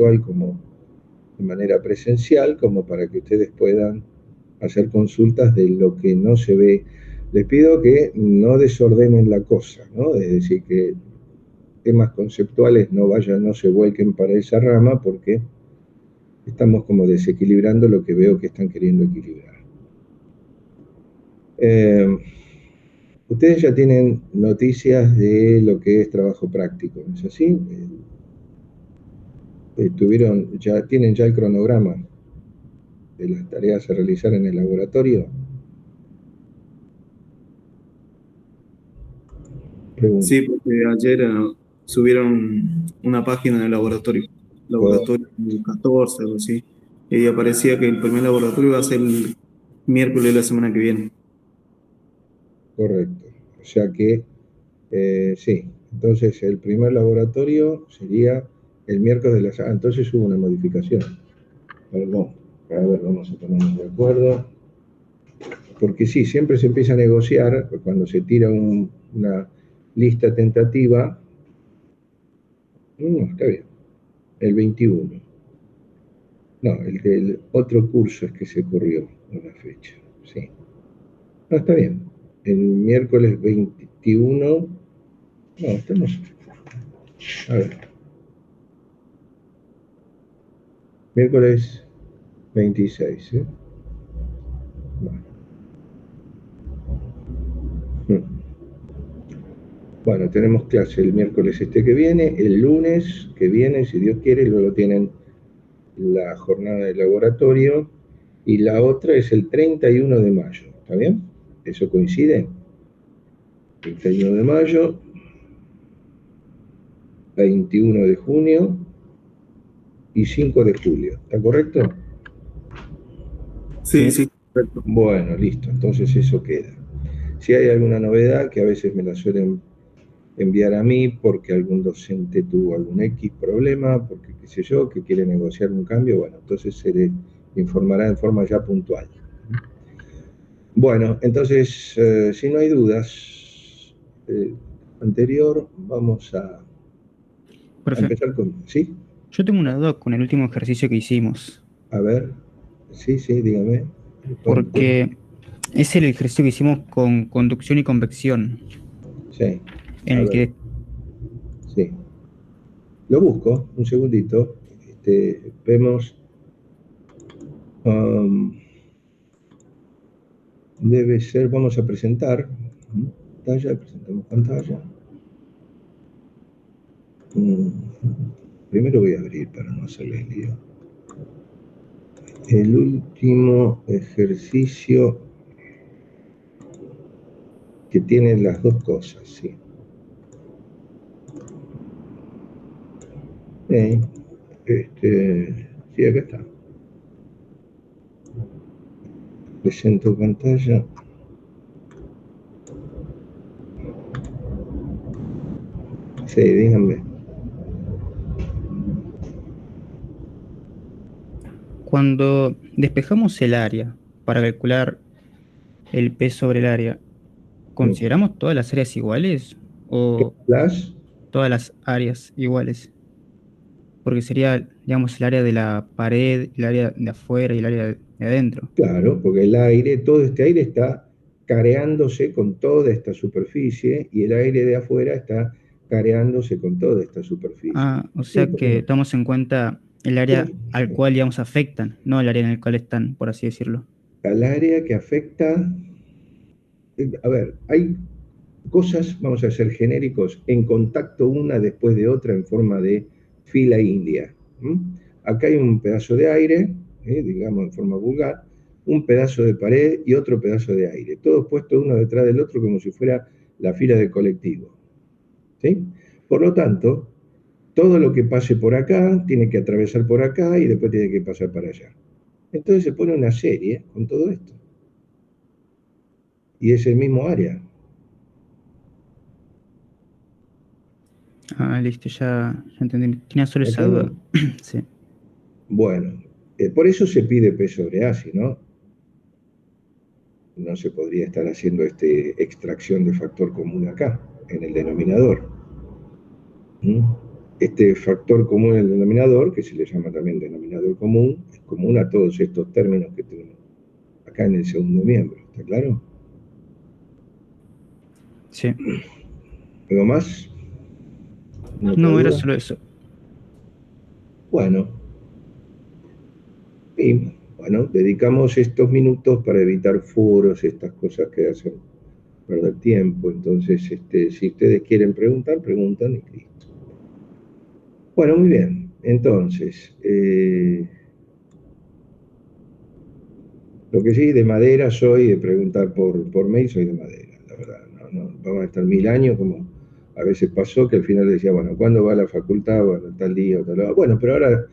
virtual como de manera presencial, como para que ustedes puedan hacer consultas de lo que no se ve. Les pido que no desordenen la cosa, ¿no? Es decir, que temas conceptuales no se vuelquen para esa rama, porque estamos como desequilibrando lo que veo que están queriendo equilibrar. Ustedes ya tienen noticias de lo que es trabajo práctico, ¿no es así? Tienen ya el cronograma de las tareas a realizar en el laboratorio. Pregunto. Sí, porque ayer subieron una página del laboratorio 14, algo así, y aparecía que el primer laboratorio va a ser el miércoles de la semana que viene. Correcto. O sea que, sí. Entonces, el primer laboratorio sería el miércoles de la semana. Entonces hubo una modificación. Perdón. A ver, vamos a ponernos de acuerdo. Porque sí, siempre se empieza a negociar cuando se tira una lista tentativa. No, está bien. El 21. No, el del otro curso es que se corrió una fecha. Sí. No, está bien. El miércoles 21. No, estamos. A ver. Miércoles 26, ¿eh? Bueno. Bueno, tenemos clase el miércoles este que viene, el lunes que viene, si Dios quiere, luego tienen la jornada de laboratorio, y la otra es el 31 de mayo, ¿está bien? ¿Eso coincide? 31 de mayo, 21 de junio y 5 de julio, ¿está correcto? Sí, ¿Sí? sí, perfecto. Bueno, listo, entonces eso queda. Si hay alguna novedad, que a veces me la suelen enviar a mí porque algún docente tuvo algún X problema, porque qué sé yo, que quiere negociar un cambio, bueno, entonces se le informará en forma ya puntual. Bueno, entonces, si no hay dudas, anterior, vamos a Profe, empezar con, ¿sí? yo tengo una duda con el último ejercicio que hicimos, A ver, sí, sí, dígame. porque es el ejercicio que hicimos con conducción y convección, Sí, en a el ver, que, sí. Lo busco, un segundito. Vemos, um, debe ser, vamos a presentar pantalla, presentamos pantalla. Primero voy a abrir para no hacerle lío. El último ejercicio que tiene las dos cosas, sí. Sí, acá está. Presento pantalla. Sí, díganme. cuando despejamos el área para calcular el peso sobre el área, ¿consideramos todas las áreas iguales o Las, todas las áreas iguales? Porque sería, digamos, el área de la pared, el área de afuera y el área de adentro. claro, porque el aire, todo este aire está careándose con toda esta superficie, y el aire de afuera está careándose con toda esta superficie. Ah, o Sí, sea ¿por qué que no? tomamos en cuenta el área al cual, digamos, afectan, no el área en el cual están, por así decirlo. Al área que afecta, a ver, hay cosas, vamos a ser genéricos, en contacto una después de otra en forma de fila india. Acá hay un pedazo de aire, digamos en forma vulgar, un pedazo de pared y otro pedazo de aire, todos puestos uno detrás del otro como si fuera la fila del colectivo. ¿Sí? Por lo tanto, todo lo que pase por acá tiene que atravesar por acá y después tiene que pasar para allá. Entonces se pone una serie con todo esto. Y es el mismo área. Ah, listo, ya entendí. Tenía solo esa duda. ¿Entienden? Sí. Bueno, por eso se pide P sobre A, si no, no se podría estar haciendo extracción de factor común acá, en el denominador. ¿Mm? este factor común en el denominador, que se le llama también denominador común, es común a todos estos términos que tenemos acá en el segundo miembro, ¿está claro? Sí. ¿Algo más? No, era solo eso. Bueno, y bueno, dedicamos estos minutos para evitar foros, estas cosas que hacen perder tiempo. Entonces, si ustedes quieren preguntar, preguntan y listo. Bueno, muy bien. Entonces, lo que sí, de madera soy, de preguntar por mail, soy de madera, la verdad. No, vamos a estar 1000 años, como a veces pasó, que al final decía, bueno, ¿cuándo va a la facultad? Bueno, tal día o tal hora. Bueno, pero ahora,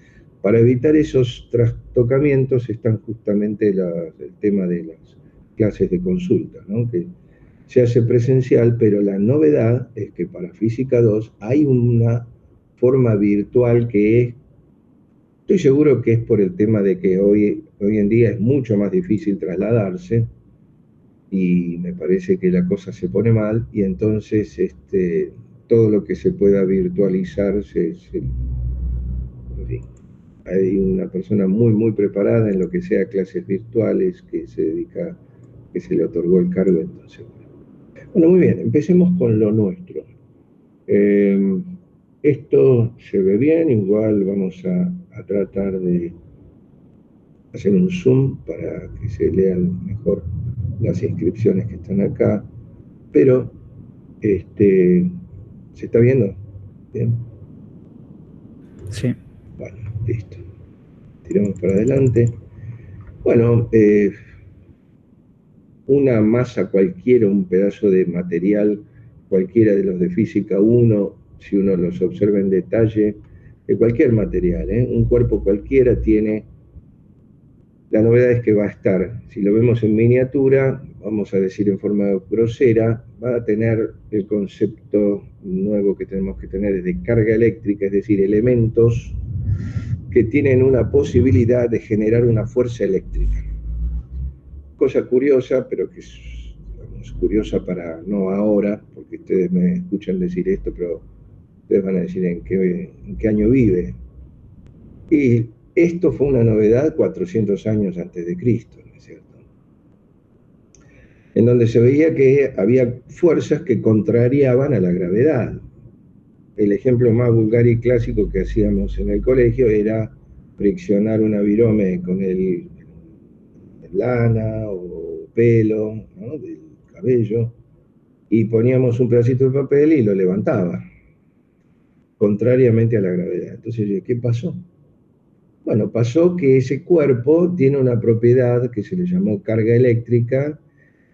para evitar esos trastocamientos, están justamente el tema de las clases de consulta, ¿no? Que se hace presencial, pero la novedad es que para Física 2 hay una forma virtual que es, estoy seguro que es por el tema de que hoy en día es mucho más difícil trasladarse y me parece que la cosa se pone mal y entonces todo lo que se pueda virtualizar, en fin, hay una persona muy, muy preparada en lo que sea clases virtuales que se dedica, que se le otorgó el cargo, entonces. Bueno, muy bien, empecemos con lo nuestro. Esto se ve bien, igual vamos a tratar de hacer un zoom para que se lean mejor las inscripciones que están acá, pero ¿se está viendo? ¿Bien? Sí. Bueno, listo. Tiramos para adelante. Bueno, una masa cualquiera, un pedazo de material cualquiera de los de física 1, si uno los observa en detalle, de cualquier material, un cuerpo cualquiera tiene, la novedad es que va a estar, si lo vemos en miniatura, vamos a decir en forma grosera, va a tener el concepto nuevo que tenemos que tener de carga eléctrica, es decir, elementos que tienen una posibilidad de generar una fuerza eléctrica. Cosa curiosa, pero que es, digamos, curiosa para no ahora, porque ustedes me escuchan decir esto, pero ustedes van a decir en qué año vive. Y esto fue una novedad 400 años antes de Cristo, ¿no es cierto? En donde se veía que había fuerzas que contrariaban a la gravedad. El ejemplo más vulgar y clásico que hacíamos en el colegio era friccionar una virome con el lana o pelo, ¿no?, del cabello, y poníamos un pedacito de papel y lo levantaba, contrariamente a la gravedad. Entonces, ¿qué pasó? Bueno, pasó que ese cuerpo tiene una propiedad que se le llamó carga eléctrica,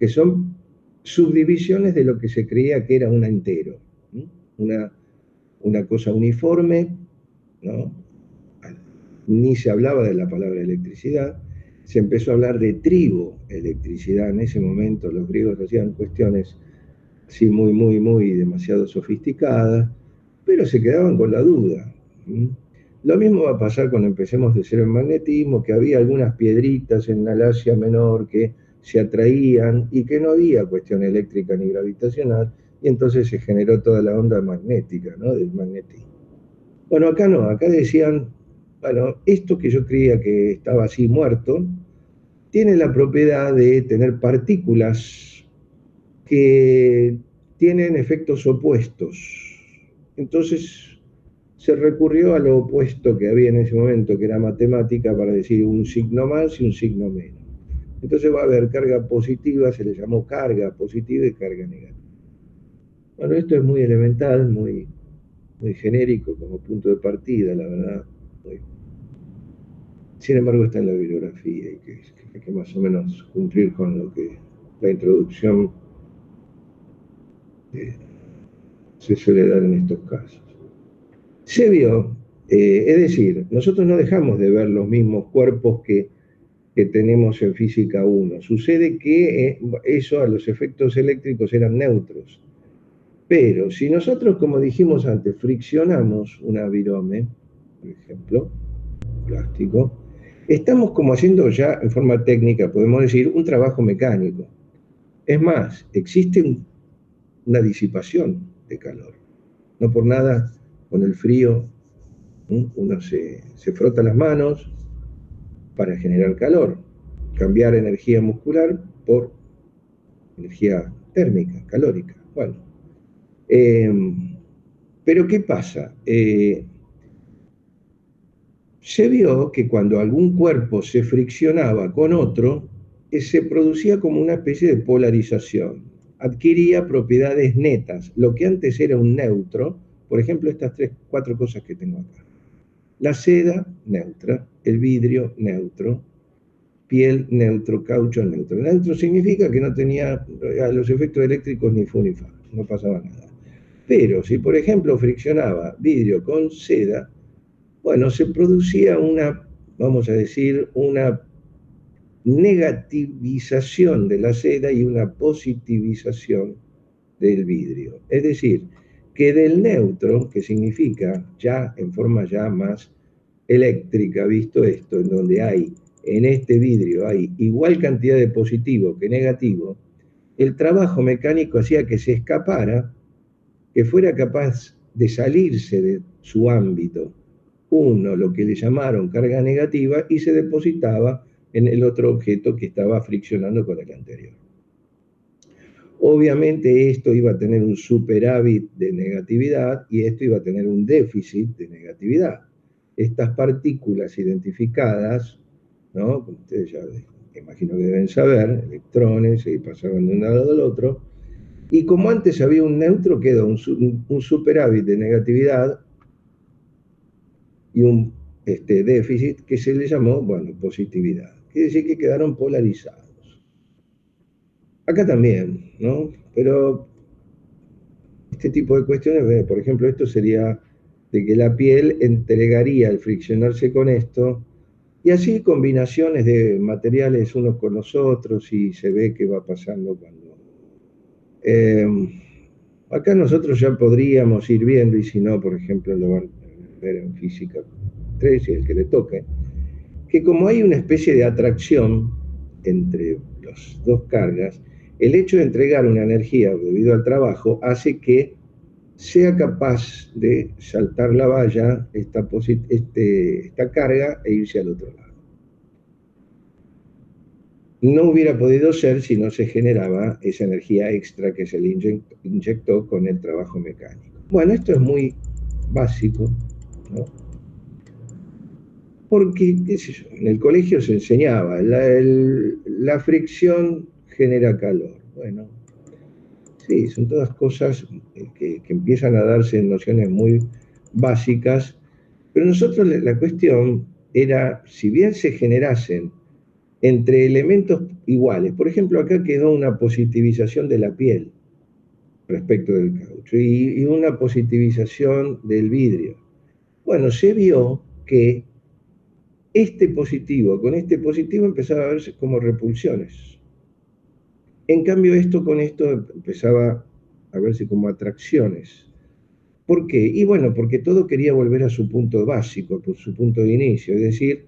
que son subdivisiones de lo que se creía que era un entero, ¿sí? Una cosa uniforme, ¿no? Ni se hablaba de la palabra electricidad, se empezó a hablar de triboelectricidad. En ese momento los griegos hacían cuestiones así muy, muy, muy demasiado sofisticadas, pero se quedaban con la duda. Lo mismo va a pasar cuando empecemos de cero en magnetismo, que había algunas piedritas en la Lacia menor que se atraían y que no había cuestión eléctrica ni gravitacional, y entonces se generó toda la onda magnética, ¿no?, del magnetismo. Bueno, acá no, acá decían, bueno, esto que yo creía que estaba así muerto, tiene la propiedad de tener partículas que tienen efectos opuestos. Entonces se recurrió a lo opuesto que había en ese momento, que era matemática, para decir un signo más y un signo menos. Entonces va a haber carga positiva, se le llamó carga positiva y carga negativa. Bueno, esto es muy elemental, muy genérico como punto de partida, la verdad. Sin embargo, está en la bibliografía y que hay que más o menos cumplir con lo que la introducción se suele dar en estos casos. Se vio, es decir, nosotros no dejamos de ver los mismos cuerpos que tenemos en física 1. Sucede que eso a los efectos eléctricos eran neutros. Pero si nosotros, como dijimos antes, friccionamos una virome, por ejemplo, plástico, estamos como haciendo ya en forma técnica, podemos decir, un trabajo mecánico. Es más, existe una disipación de calor. No por nada, con el frío Uno se frota las manos para generar calor, cambiar energía muscular por energía térmica, calórica. Bueno, pero ¿qué pasa? Se vio que cuando algún cuerpo se friccionaba con otro, se producía como una especie de polarización, adquiría propiedades netas. Lo que antes era un neutro, por ejemplo, estas cuatro cosas que tengo acá. La seda, neutra, el vidrio, neutro, piel, neutro, caucho, neutro. Neutro significa que no tenía los efectos eléctricos ni fu ni fa, no pasaba nada. Pero si, por ejemplo, friccionaba vidrio con seda, bueno, se producía una, vamos a decir, una negativización de la seda y una positivización del vidrio. Es decir, que del neutro, que significa ya en forma ya más eléctrica, visto esto, en donde hay, en este vidrio hay igual cantidad de positivo que negativo, el trabajo mecánico hacía que se escapara, que fuera capaz de salirse de su ámbito, uno, lo que le llamaron carga negativa, y se depositaba en el otro objeto que estaba friccionando con el anterior. Obviamente esto iba a tener un superávit de negatividad y esto iba a tener un déficit de negatividad. Estas partículas identificadas, ¿no? Como ustedes ya imagino que deben saber, electrones, y pasaban de un lado al otro, y como antes había un neutro, quedó un superávit de negatividad y un déficit que se le llamó, bueno, positividad. Quiere decir que quedaron polarizados. Acá también, ¿no? Pero este tipo de cuestiones, por ejemplo, esto sería de que la piel entregaría al friccionarse con esto, y así combinaciones de materiales unos con los otros, y se ve qué va pasando cuando... acá nosotros ya podríamos ir viendo, y si no, por ejemplo, lo van a ver en física 3, y el que le toque, que como hay una especie de atracción entre las dos cargas, el hecho de entregar una energía debido al trabajo hace que sea capaz de saltar la valla esta carga e irse al otro lado. No hubiera podido ser si no se generaba esa energía extra que se le inyectó con el trabajo mecánico. Bueno, esto es muy básico, ¿no? Porque, qué sé yo, en el colegio se enseñaba, la fricción genera calor. Bueno, sí, son todas cosas que empiezan a darse en nociones muy básicas, pero nosotros la cuestión era, si bien se generasen entre elementos iguales, por ejemplo, acá quedó una positivización de la piel respecto del caucho y una positivización del vidrio. Bueno, se vio que este positivo con este positivo empezaba a verse como repulsiones. En cambio, esto con esto empezaba a verse como atracciones. ¿Por qué? Y bueno, porque todo quería volver a su punto básico, por su punto de inicio, es decir,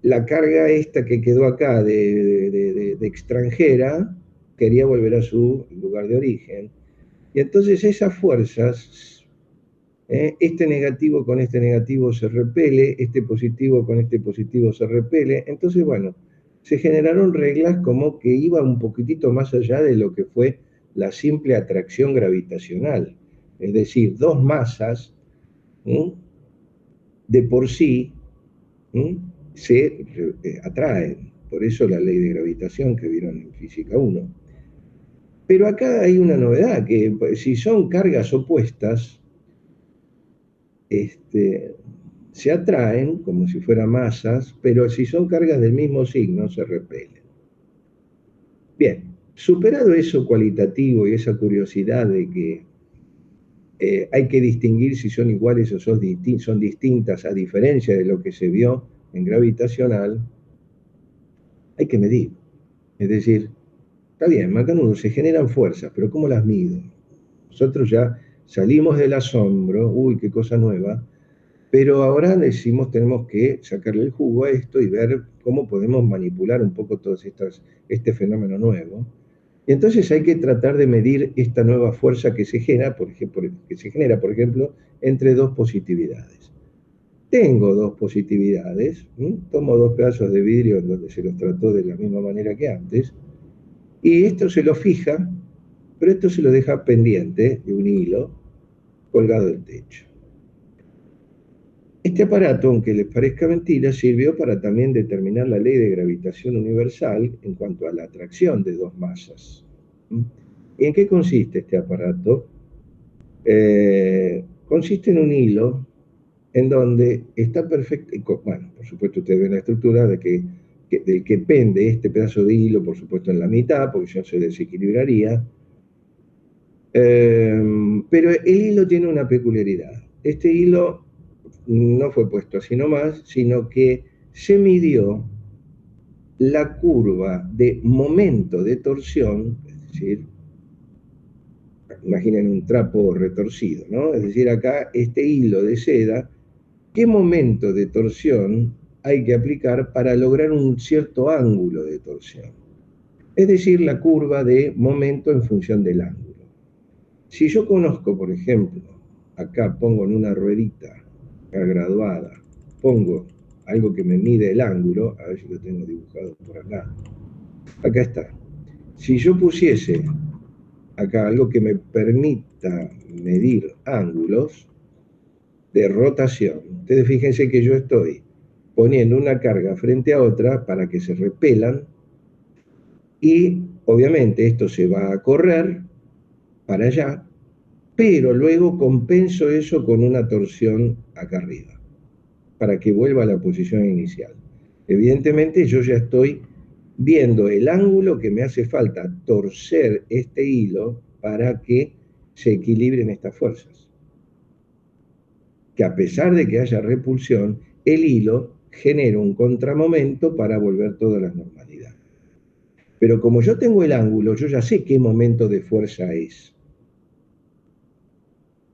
la carga esta que quedó acá de extranjera quería volver a su lugar de origen. Y entonces esas fuerzas, este negativo con este negativo se repele, este positivo con este positivo se repele. Entonces, bueno, se generaron reglas como que iban un poquitito más allá de lo que fue la simple atracción gravitacional. Es decir, dos masas de por sí se atraen. Por eso la ley de gravitación que vieron en Física 1. Pero acá hay una novedad, que si son cargas opuestas, se atraen como si fueran masas, pero si son cargas del mismo signo, se repelen. Bien, superado eso cualitativo y esa curiosidad de que hay que distinguir si son iguales o son distintas, a diferencia de lo que se vio en gravitacional, hay que medir. Es decir, está bien, Macanudo, se generan fuerzas, pero ¿cómo las mido? Nosotros ya salimos del asombro, uy, qué cosa nueva, pero ahora decimos, tenemos que sacarle el jugo a esto y ver cómo podemos manipular un poco todos este fenómeno nuevo. Y entonces hay que tratar de medir esta nueva fuerza que se genera, por ejemplo, entre dos positividades. tengo dos positividades, tomo dos pedazos de vidrio en donde se los trató de la misma manera que antes, y esto se lo fija, pero esto se lo deja pendiente de un hilo colgado del techo. Este aparato, aunque les parezca mentira, sirvió para también determinar la ley de gravitación universal en cuanto a la atracción de dos masas. ¿Y en qué consiste este aparato? Consiste en un hilo en donde está perfecto, bueno, por supuesto ustedes ven la estructura del que pende este pedazo de hilo, por supuesto en la mitad, porque si no se desequilibraría. Pero el hilo tiene una peculiaridad. Este hilo no fue puesto así nomás, sino que se midió la curva de momento de torsión, es decir, imaginen un trapo retorcido, ¿no? Es decir, acá este hilo de seda, ¿qué momento de torsión hay que aplicar para lograr un cierto ángulo de torsión? Es decir, la curva de momento en función del ángulo. Si yo conozco, por ejemplo, acá pongo en una ruedita graduada, pongo algo que me mide el ángulo, a ver si lo tengo dibujado por acá. Acá está. Si yo pusiese acá algo que me permita medir ángulos de rotación, ustedes fíjense que yo estoy poniendo una carga frente a otra para que se repelan y obviamente esto se va a correr para allá, pero luego compenso eso con una torsión acá arriba, para que vuelva a la posición inicial. Evidentemente yo ya estoy viendo el ángulo que me hace falta torcer este hilo para que se equilibren estas fuerzas. Que a pesar de que haya repulsión, el hilo genera un contramomento para volver todo a la normalidad. Pero como yo tengo el ángulo, yo ya sé qué momento de fuerza es.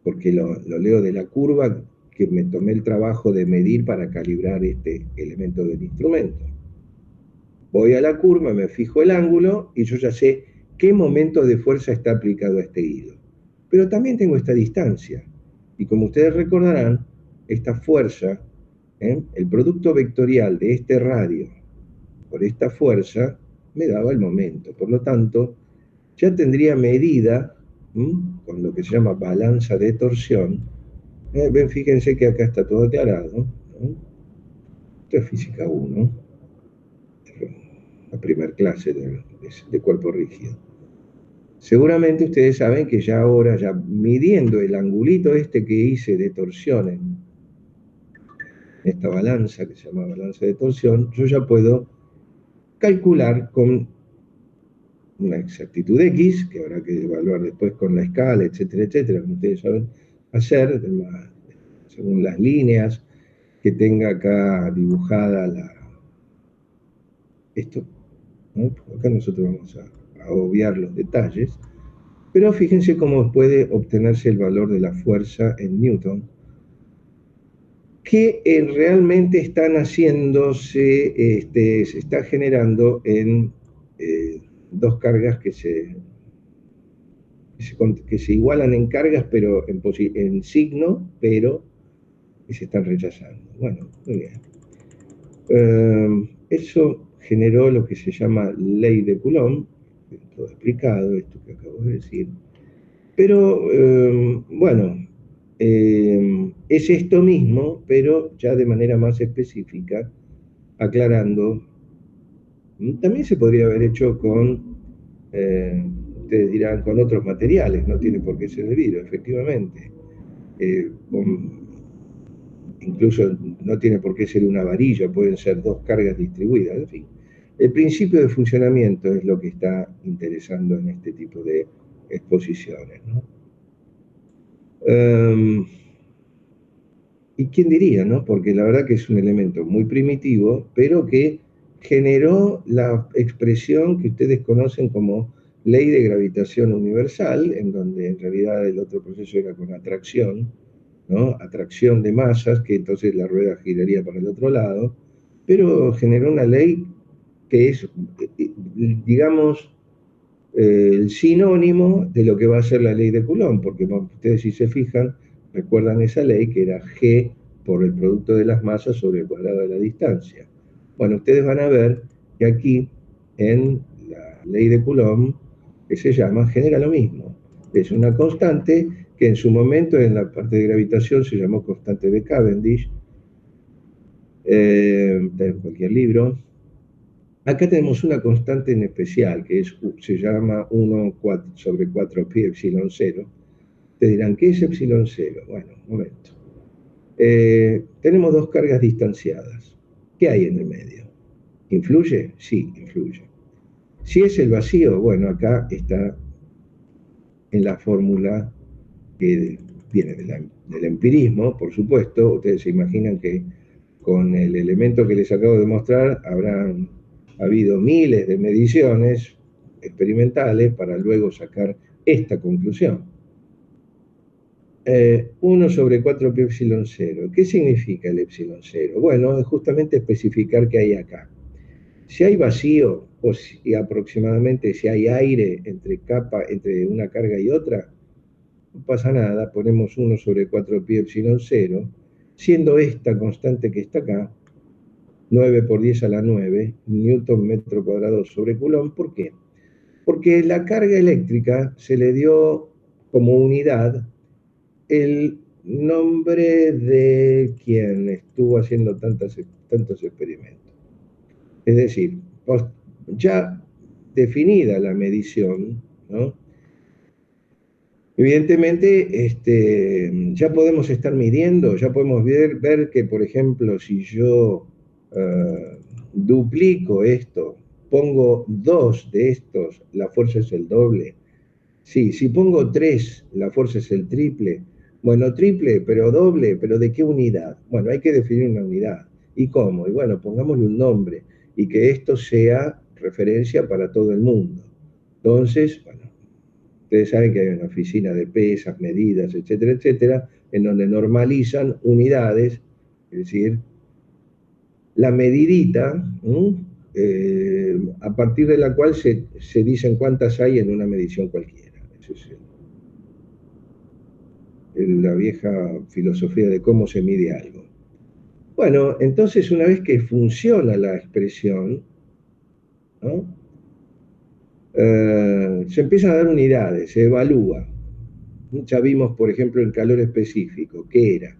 Porque lo leo de la curva que me tomé el trabajo de medir para calibrar este elemento del instrumento. Voy a la curva, me fijo el ángulo y yo ya sé qué momento de fuerza está aplicado a este hilo. Pero también tengo esta distancia. Y como ustedes recordarán, esta fuerza, el producto vectorial de este radio por esta fuerza, me daba el momento. Por lo tanto, ya tendría medida, con lo que se llama balanza de torsión. Ven, fíjense que acá está todo aclarado. Esto es física 1, la primera clase de cuerpo rígido. Seguramente ustedes saben que ya ahora, ya midiendo el angulito este que hice de torsión en esta balanza, que se llama balanza de torsión, yo ya puedo calcular con una exactitud X, que habrá que evaluar después con la escala, etcétera, etcétera, como ustedes saben hacer, según las líneas que tenga acá dibujada esto, ¿no? Acá nosotros vamos a obviar los detalles, pero fíjense cómo puede obtenerse el valor de la fuerza en Newton, que realmente están haciéndose, se está generando en dos cargas que se igualan en cargas, pero en signo, pero que se están rechazando. Bueno, muy bien. Eso generó lo que se llama ley de Coulomb, todo explicado, esto que acabo de decir. Pero, bueno, es esto mismo, pero ya de manera más específica, aclarando. También se podría haber hecho con, ustedes dirán, con otros materiales, no tiene por qué ser de vidrio, efectivamente. Incluso no tiene por qué ser una varilla, pueden ser dos cargas distribuidas, en fin. El principio de funcionamiento es lo que está interesando en este tipo de exposiciones, ¿no? ¿Y quién diría, no? Porque la verdad que es un elemento muy primitivo, pero que generó la expresión que ustedes conocen como ley de gravitación universal, en donde en realidad el otro proceso era con atracción, ¿no? Atracción de masas, que entonces la rueda giraría para el otro lado, pero generó una ley que es, digamos, el sinónimo de lo que va a ser la ley de Coulomb, porque ustedes si se fijan, recuerdan esa ley que era G por el producto de las masas sobre el cuadrado de la distancia. Bueno, ustedes van a ver que aquí, en la ley de Coulomb, que se llama, genera lo mismo. Es una constante que en su momento en la parte de gravitación se llamó constante de Cavendish, en cualquier libro. Acá tenemos una constante en especial, que se llama 1 sobre 4 pi epsilon 0. Te dirán, ¿qué es epsilon 0? Bueno, un momento. Tenemos dos cargas distanciadas. ¿Qué hay en el medio? ¿Influye? Sí, influye. Si es el vacío, bueno, acá está en la fórmula que viene del empirismo, por supuesto. Ustedes se imaginan que con el elemento que les acabo de mostrar habrán habido miles de mediciones experimentales para luego sacar esta conclusión. 1 sobre 4 pi epsilon 0. ¿Qué significa el epsilon 0? Bueno, es justamente especificar qué hay acá. Si hay vacío, o si aproximadamente si hay aire entre una carga y otra, no pasa nada, ponemos 1 sobre 4 pi epsilon 0, siendo esta constante que está acá, 9 por 10 a la 9, newton metro cuadrado sobre Coulomb. ¿Por qué? Porque la carga eléctrica se le dio como unidad el nombre de quien estuvo haciendo tantos experimentos. Es decir, ya definida la medición, ¿no? Evidentemente, ya podemos estar midiendo, ya podemos ver que, por ejemplo, si yo duplico esto, pongo 2 de estos, la fuerza es el doble. Sí, si pongo 3, la fuerza es el triple. Bueno, triple, pero doble, pero ¿de qué unidad? Bueno, hay que definir una unidad. ¿Y cómo? Y bueno, pongámosle un nombre y que esto sea referencia para todo el mundo. Entonces, bueno, ustedes saben que hay una oficina de pesas, medidas, etcétera, etcétera, en donde normalizan unidades, es decir, la medidita, a partir de la cual se dicen cuántas hay en una medición cualquiera. Esa es la vieja filosofía de cómo se mide algo. Bueno, entonces una vez que funciona la expresión, ¿no? Se empiezan a dar unidades, se evalúa. Ya vimos, por ejemplo, el calor específico. ¿Qué era?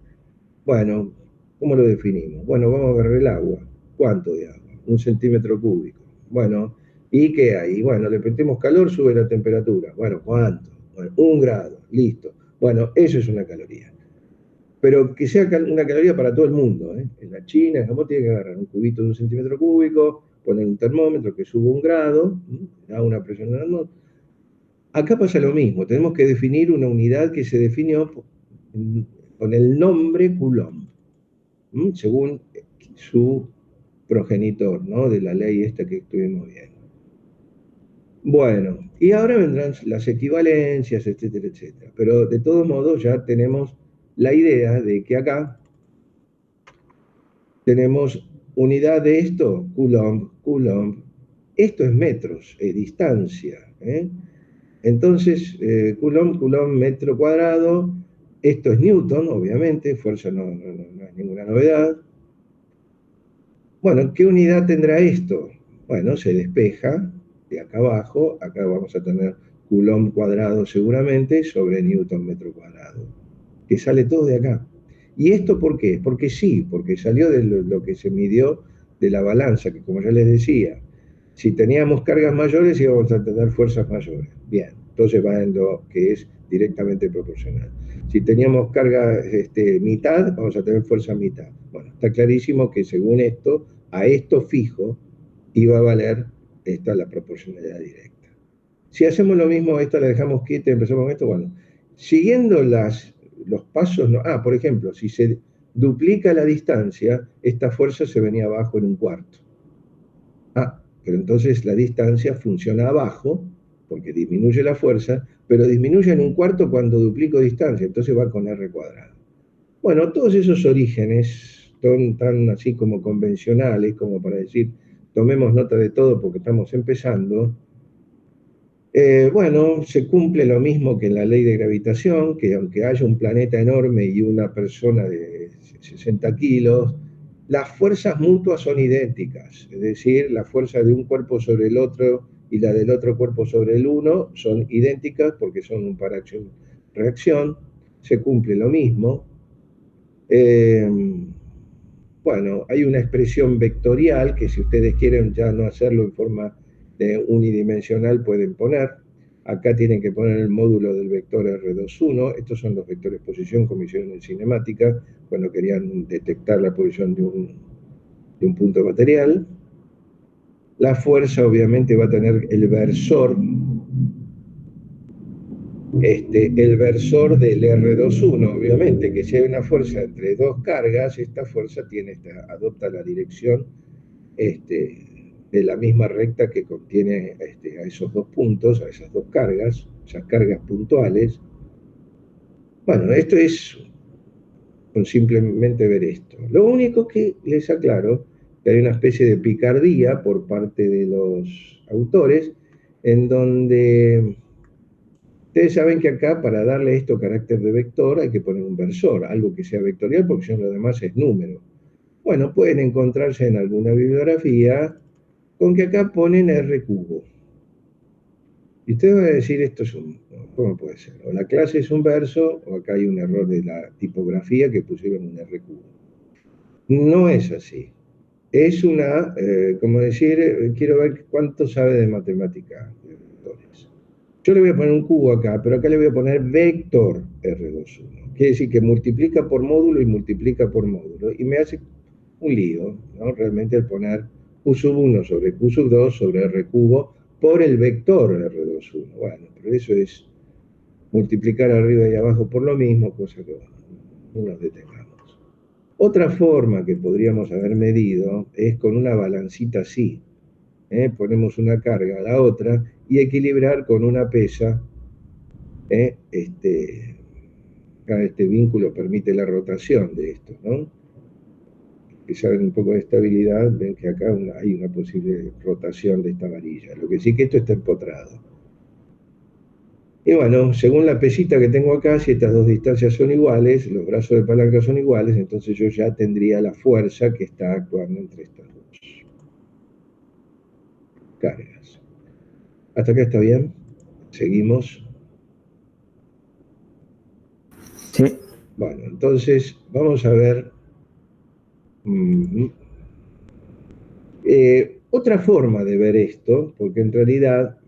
Bueno, ¿cómo lo definimos? Bueno, vamos a agarrar el agua. ¿Cuánto de agua? 1 centímetro cúbico. Bueno, ¿y qué hay? Bueno, le metemos calor, sube la temperatura. Bueno, ¿cuánto? Bueno, 1 grado, listo. Bueno, eso es una caloría. Pero que sea una caloría para todo el mundo, ¿eh? En la China, ¿cómo tiene que agarrar un cubito de 1 centímetro cúbico, poner un termómetro que suba 1 grado, da una presión en la atmósfera? Acá pasa lo mismo, tenemos que definir una unidad que se definió con el nombre Coulomb, según su progenitor, ¿no? De la ley esta que estuvimos viendo. Bueno, y ahora vendrán las equivalencias, etcétera, etcétera. Pero de todos modos ya tenemos la idea de que acá tenemos unidad de esto, Coulomb. Esto es metros, distancia, ¿eh? Entonces, Coulomb, metro cuadrado. Esto es Newton, obviamente, fuerza no es ninguna novedad. Bueno, ¿qué unidad tendrá esto? Bueno, se despeja de acá abajo, acá vamos a tener Coulomb cuadrado seguramente sobre Newton metro cuadrado, que sale todo de acá. ¿Y esto por qué? Porque sí, porque salió de lo que se midió de la balanza, que como ya les decía, si teníamos cargas mayores íbamos a tener fuerzas mayores. Bien, entonces va en lo que es directamente proporcional. Si teníamos carga mitad, vamos a tener fuerza mitad. Bueno, está clarísimo que según esto, a esto fijo, iba a valer la proporcionalidad directa. Si hacemos lo mismo, esta la dejamos quieta y empezamos con esto, bueno, siguiendo los pasos, por ejemplo, si se duplica la distancia, esta fuerza se venía abajo en 1/4. Pero entonces la distancia funciona abajo, porque disminuye la fuerza, pero disminuye en 1/4 cuando duplico distancia, entonces va con R cuadrado. Bueno, todos esos orígenes son tan así como convencionales, como para decir, tomemos nota de todo porque estamos empezando. Bueno, se cumple lo mismo que en la ley de gravitación, que aunque haya un planeta enorme y una persona de 60 kilos, las fuerzas mutuas son idénticas, es decir, la fuerza de un cuerpo sobre el otro y la del otro cuerpo sobre el uno son idénticas porque son un par acción-reacción, se cumple lo mismo. Eh, bueno, hay una expresión vectorial que si ustedes quieren ya no hacerlo en forma de unidimensional pueden poner. Acá tienen que poner el módulo del vector R21. Estos son los vectores posición como hicieron en cinemática cuando querían detectar la posición de un punto material. La fuerza obviamente va a tener el versor el versor del R21, obviamente, que si hay una fuerza entre dos cargas, esta fuerza adopta la dirección de la misma recta que contiene a esos dos puntos, a esas dos cargas, esas cargas puntuales. Bueno, esto es con simplemente ver esto. Lo único que les aclaro, que hay una especie de picardía por parte de los autores, en donde ustedes saben que acá para darle esto carácter de vector hay que poner un versor, algo que sea vectorial porque si no lo demás es número. Bueno, pueden encontrarse en alguna bibliografía con que acá ponen R cubo. Y ustedes van a decir, esto es ¿cómo puede ser? O la clase es un verso, o acá hay un error de la tipografía que pusieron un R cubo. No es así. Es como decir, quiero ver cuánto sabe de matemática de vectores. Yo le voy a poner un cubo acá, pero acá le voy a poner vector R21. Quiere decir que multiplica por módulo y multiplica por módulo. Y me hace un lío, ¿no? Realmente el poner Q1 sobre Q2 sobre R cubo por el vector R21. Bueno, pero eso es multiplicar arriba y abajo por lo mismo, cosa que no nos detengamos. Otra forma que podríamos haber medido es con una balancita así. Ponemos una carga a la otra y equilibrar con una pesa. Acá este vínculo permite la rotación de esto, ¿no? Que saben un poco de estabilidad, ven que acá hay una posible rotación de esta varilla. Lo que sí que esto está empotrado. Y bueno, según la pesita que tengo acá, si estas dos distancias son iguales, los brazos de palanca son iguales, entonces yo ya tendría la fuerza que está actuando entre estas dos cargas. ¿Hasta acá está bien? Seguimos. Sí. Bueno, entonces vamos a ver otra forma de ver esto, porque en realidad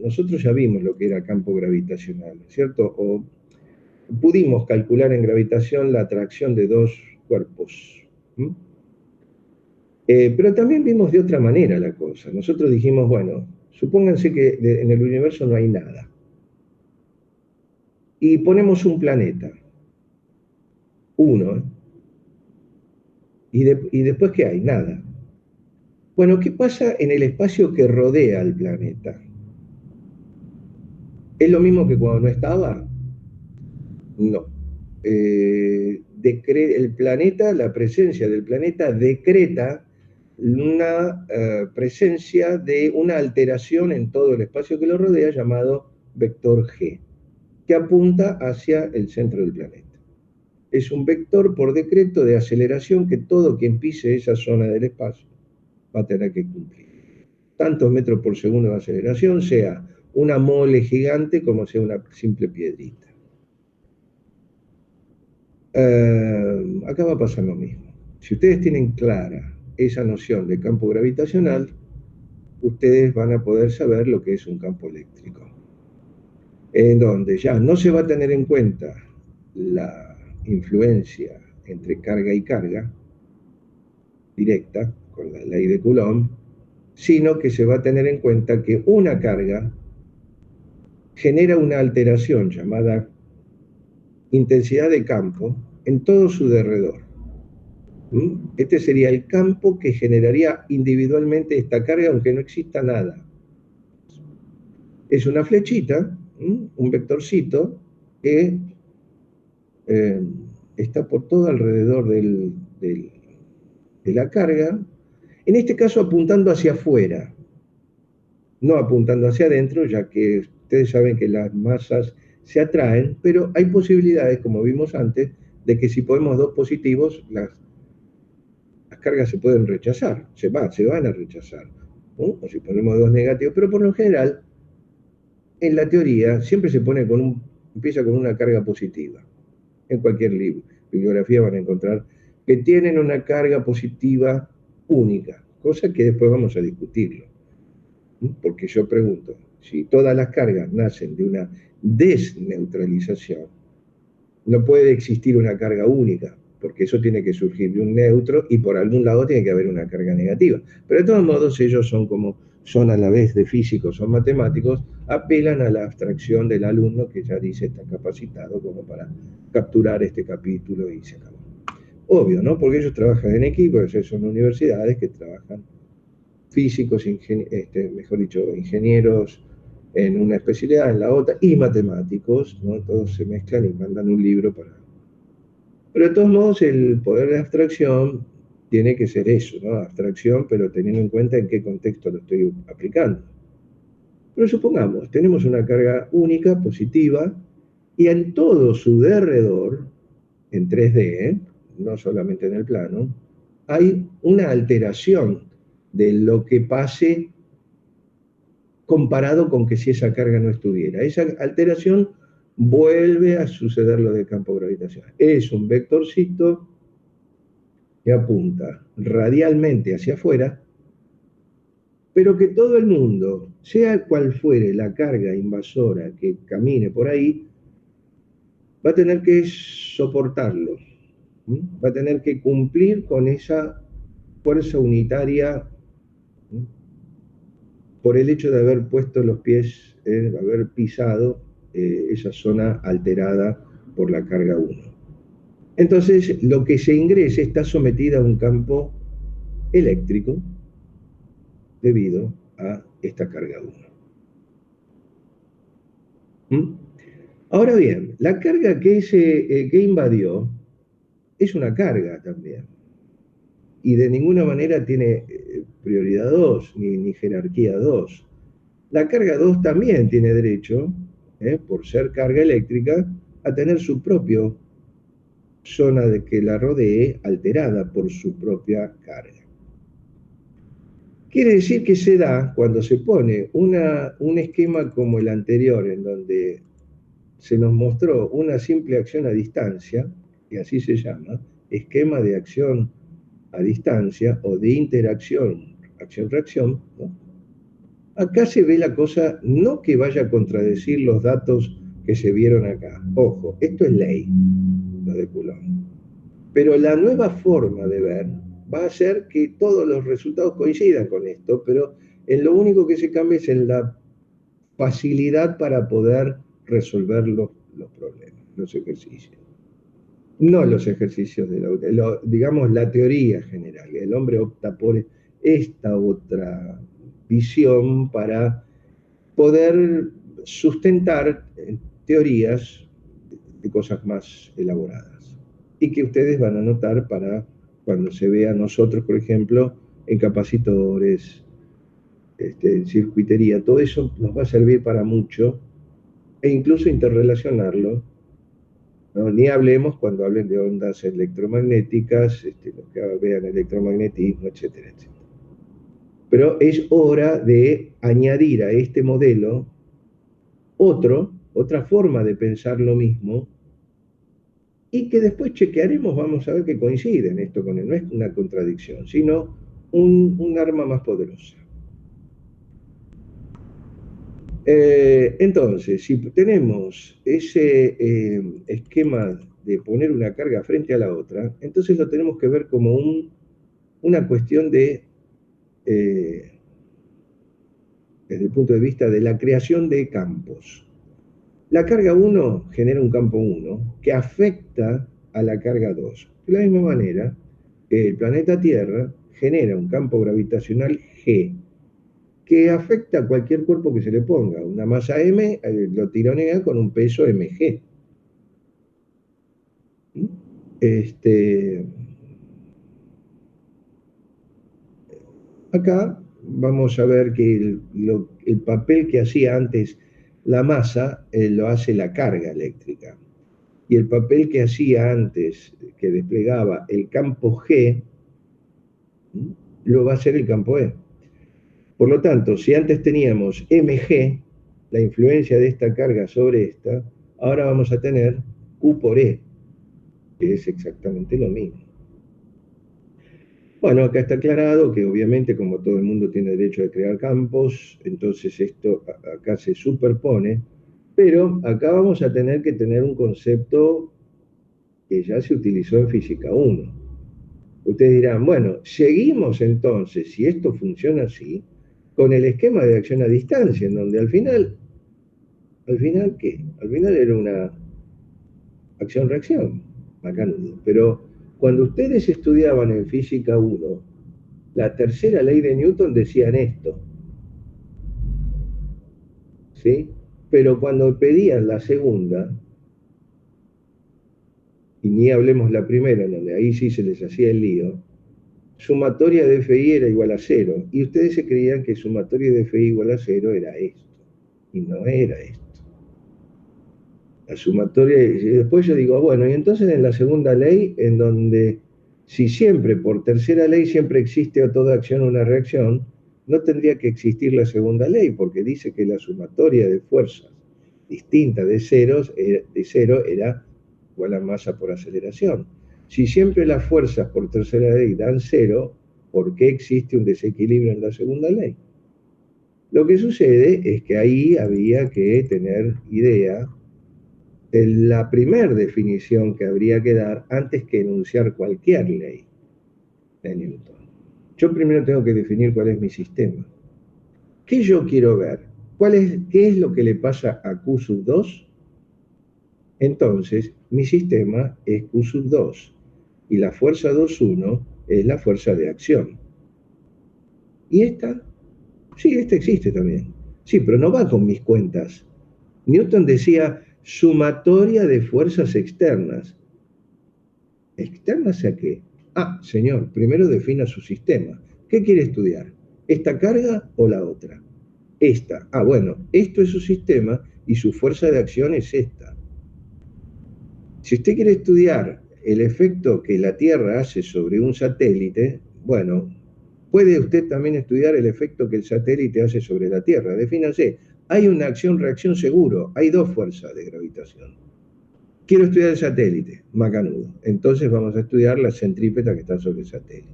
nosotros ya vimos lo que era campo gravitacional, ¿cierto? O pudimos calcular en gravitación la atracción de dos cuerpos. Pero también vimos de otra manera la cosa. Nosotros dijimos, bueno, supónganse que en el universo no hay nada. Y ponemos un planeta, uno, y después ¿qué hay? Nada. Bueno, ¿qué pasa en el espacio que rodea al planeta? ¿Es lo mismo que cuando no estaba? No. El planeta, la presencia del planeta decreta una presencia de una alteración en todo el espacio que lo rodea llamado vector G, que apunta hacia el centro del planeta. Es un vector por decreto de aceleración que todo quien pise esa zona del espacio va a tener que cumplir. Tantos metros por segundo de aceleración, sea una mole gigante como sea una simple piedrita. Acá va a pasar lo mismo. Si ustedes tienen clara esa noción de campo gravitacional, ustedes van a poder saber lo que es un campo eléctrico, en donde ya no se va a tener en cuenta la influencia entre carga y carga directa, con la ley de Coulomb, sino que se va a tener en cuenta que una carga genera una alteración llamada intensidad de campo en todo su derredor. Este sería el campo que generaría individualmente esta carga aunque no exista nada. Es una flechita, un vectorcito que está por todo alrededor de la carga, en este caso apuntando hacia afuera. no apuntando hacia adentro, ya que ustedes saben que las masas se atraen, pero hay posibilidades, como vimos antes, de que si ponemos dos positivos, las cargas se pueden rechazar, se van a rechazar, ¿no? O si ponemos dos negativos, pero por lo general, en la teoría, siempre se pone empieza con una carga positiva. En cualquier libro, bibliografía van a encontrar que tienen una carga positiva única, cosa que después vamos a discutirlo. Porque yo pregunto, si todas las cargas nacen de una desneutralización, no puede existir una carga única, porque eso tiene que surgir de un neutro y por algún lado tiene que haber una carga negativa. Pero de todos modos ellos son a la vez de físicos, son matemáticos, apelan a la abstracción del alumno que ya dice está capacitado como para capturar este capítulo y se acabó. Obvio, ¿no? Porque ellos trabajan en equipo, ellos son universidades que trabajan físicos, mejor dicho, ingenieros en una especialidad, en la otra, y matemáticos, ¿no? Todos se mezclan y mandan un libro para... Pero de todos modos, el poder de abstracción tiene que ser eso, ¿no? Abstracción, pero teniendo en cuenta en qué contexto lo estoy aplicando. Pero supongamos, tenemos una carga única, positiva, y en todo su derredor, en 3D, no solamente en el plano, hay una alteración de lo que pase comparado con que si esa carga no estuviera. Esa alteración vuelve a suceder lo del campo gravitacional. Es un vectorcito que apunta radialmente hacia afuera, pero que todo el mundo, sea cual fuere la carga invasora que camine por ahí, va a tener que soportarlo, va a tener que cumplir con esa fuerza unitaria por el hecho de haber puesto los pies, haber pisado esa zona alterada por la carga 1. Entonces, lo que se ingrese está sometido a un campo eléctrico debido a esta carga 1. Ahora bien, la carga que invadió es una carga también. Y de ninguna manera tiene prioridad 2, ni jerarquía 2. La carga 2 también tiene derecho, por ser carga eléctrica, a tener su propia zona de que la rodee alterada por su propia carga. Quiere decir que se da cuando se pone un esquema como el anterior, en donde se nos mostró una simple acción a distancia, y así se llama, esquema de acción a distancia o de interacción, acción-reacción, ¿no? Acá se ve la cosa, no que vaya a contradecir los datos que se vieron acá. Ojo, esto es ley, lo de Coulomb. Pero la nueva forma de ver va a ser que todos los resultados coincidan con esto, pero en lo único que se cambia es en la facilidad para poder resolver los problemas, los ejercicios. No los ejercicios digamos la teoría general. El hombre opta por esta otra visión para poder sustentar teorías de cosas más elaboradas y que ustedes van a notar para cuando se vea nosotros, por ejemplo, en capacitores, en circuitería, todo eso nos va a servir para mucho e incluso interrelacionarlo, ¿no? Ni hablemos cuando hablen de ondas electromagnéticas, los que vean electromagnetismo, etcétera, etcétera. Pero es hora de añadir a este modelo otra forma de pensar lo mismo y que después chequearemos, vamos a ver que coinciden esto con él. No es una contradicción, sino un arma más poderosa. Entonces, si tenemos ese esquema de poner una carga frente a la otra, entonces lo tenemos que ver como una cuestión de, desde el punto de vista de la creación de campos. La carga 1 genera un campo 1 que afecta a la carga 2. De la misma manera que el planeta Tierra genera un campo gravitacional G que afecta a cualquier cuerpo que se le ponga. Una masa M lo tironea con un peso mg. Acá vamos a ver que el papel que hacía antes la masa lo hace la carga eléctrica. Y el papel que hacía antes, que desplegaba el campo G, lo va a hacer el campo E. Por lo tanto, si antes teníamos mg, la influencia de esta carga sobre esta, ahora vamos a tener Q por E, que es exactamente lo mismo. Bueno, acá está aclarado que obviamente como todo el mundo tiene derecho de crear campos, entonces esto acá se superpone, pero acá vamos a tener que tener un concepto que ya se utilizó en física 1. Ustedes dirán, bueno, seguimos entonces, si esto funciona así, con el esquema de acción a distancia, en donde al final ¿qué? Al final era una acción-reacción, macanudo. Pero cuando ustedes estudiaban en física 1, la tercera ley de Newton decían esto, ¿sí? Pero cuando pedían la segunda, y ni hablemos la primera, en donde ahí sí se les hacía el lío, sumatoria de FI era igual a 0, y ustedes se creían que sumatoria de FI igual a 0 era esto, y no era esto. La sumatoria, y después yo digo, bueno, y entonces en la segunda ley, en donde si siempre por tercera ley siempre existe a toda acción una reacción, no tendría que existir la segunda ley, porque dice que la sumatoria de fuerzas distintas de cero era igual a masa por aceleración. Si siempre las fuerzas por tercera ley dan 0, ¿por qué existe un desequilibrio en la segunda ley? Lo que sucede es que ahí había que tener idea de la primera definición que habría que dar antes que enunciar cualquier ley de Newton. Yo primero tengo que definir cuál es mi sistema. ¿Qué yo quiero ver? ¿Qué es lo que le pasa a Q sub 2? Entonces, mi sistema es Q sub 2 y la fuerza 2,1 es la fuerza de acción. ¿Y esta? Sí, esta existe también. Sí, pero no va con mis cuentas. Newton decía sumatoria de fuerzas externas. ¿Externas a qué? Ah, señor, primero defina su sistema. ¿Qué quiere estudiar? ¿Esta carga o la otra? Esta. Ah, bueno, esto es su sistema y su fuerza de acción es esta. Si usted quiere estudiar el efecto que la Tierra hace sobre un satélite, bueno, puede usted también estudiar el efecto que el satélite hace sobre la Tierra. Defínase, hay una acción-reacción seguro, hay dos fuerzas de gravitación. Quiero estudiar el satélite, macanudo. Entonces vamos a estudiar la centrípeta que está sobre el satélite.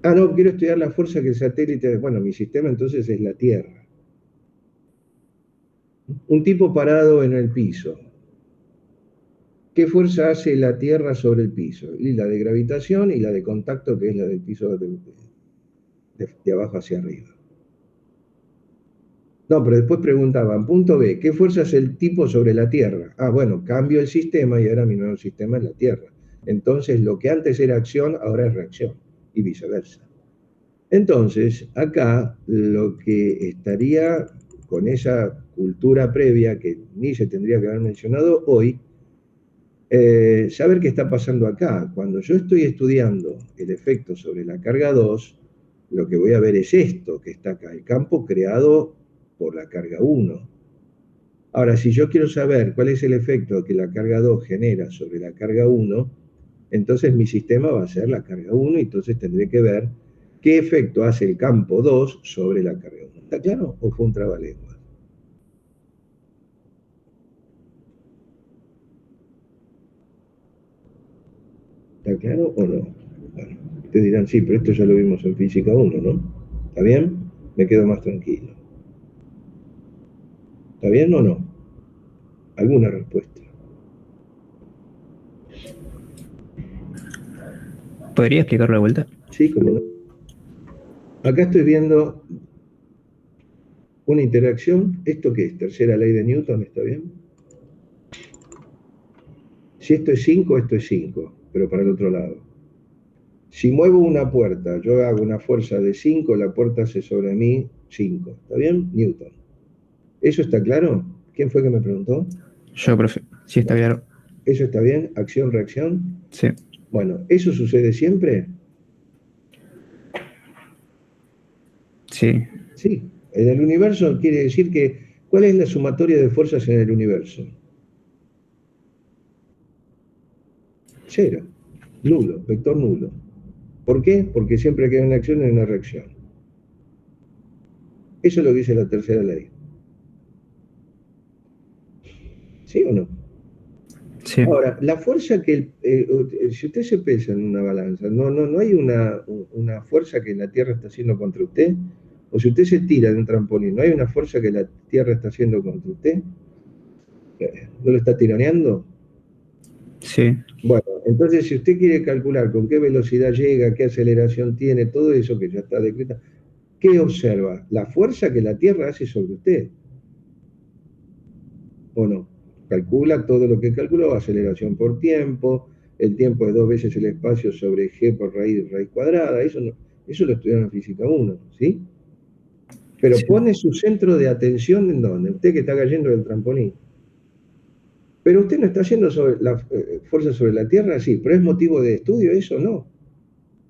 Ah, no, quiero estudiar la fuerza que el satélite... Bueno, mi sistema entonces es la Tierra. Un tipo parado en el piso. ¿Qué fuerza hace la Tierra sobre el piso? Y la de gravitación y la de contacto, que es la del piso de abajo hacia arriba. No, pero después preguntaban, punto B, ¿qué fuerza hace el tipo sobre la Tierra? Ah, bueno, cambio el sistema y ahora mi nuevo sistema es la Tierra. Entonces, lo que antes era acción, ahora es reacción, y viceversa. Entonces, acá lo que estaría con esa cultura previa, que ni se tendría que haber mencionado hoy, saber qué está pasando acá. Cuando yo estoy estudiando el efecto sobre la carga 2, lo que voy a ver es esto que está acá, el campo creado por la carga 1. Ahora, si yo quiero saber cuál es el efecto que la carga 2 genera sobre la carga 1, entonces mi sistema va a ser la carga 1 y entonces tendré que ver qué efecto hace el campo 2 sobre la carga 1. ¿Está claro o fue un trabalenguas? ¿Está claro o no? Bueno, ustedes dirán, sí, pero esto ya lo vimos en física 1, ¿no? ¿Está bien? Me quedo más tranquilo. ¿Está bien o no? ¿Alguna respuesta? ¿Podría explicarlo de vuelta? Sí, como no. Acá estoy viendo una interacción. ¿Esto qué es? Tercera ley de Newton, ¿está bien? Si esto es 5, esto es 5, pero para el otro lado. Si muevo una puerta, yo hago una fuerza de 5, la puerta hace sobre mí 5. ¿Está bien? Newton. ¿Eso está claro? ¿Quién fue que me preguntó? Yo, profe. Sí, está claro. ¿Eso está bien? ¿Acción-reacción? Sí. Bueno, ¿eso sucede siempre? Sí, Sí, en el universo quiere decir que, ¿cuál es la sumatoria de fuerzas en el universo? Cero, nulo, vector nulo. ¿Por qué? Porque siempre que hay una acción hay una reacción. Eso es lo que dice la tercera ley. ¿Sí o no? sí, Ahora, la fuerza que, si usted se pesa en una balanza, no hay una fuerza que la Tierra está haciendo contra usted, o si usted se tira de un trampolín, ¿no hay una fuerza que la Tierra está haciendo contra usted? ¿No lo está tironeando? sí, Bueno, entonces si usted quiere calcular con qué velocidad llega, qué aceleración tiene, todo eso que ya está descrito, ¿qué observa? La fuerza que la Tierra hace sobre usted, ¿o no? Calcula todo lo que calculó, aceleración por tiempo, el tiempo es 2 veces el espacio sobre g por raíz cuadrada, eso, eso lo estudiaron en física 1, ¿sí? Pero sí, pone su centro de atención en dónde, usted que está cayendo del trampolín. Pero usted no está haciendo sobre la fuerza sobre la Tierra, sí, pero es motivo de estudio, eso no.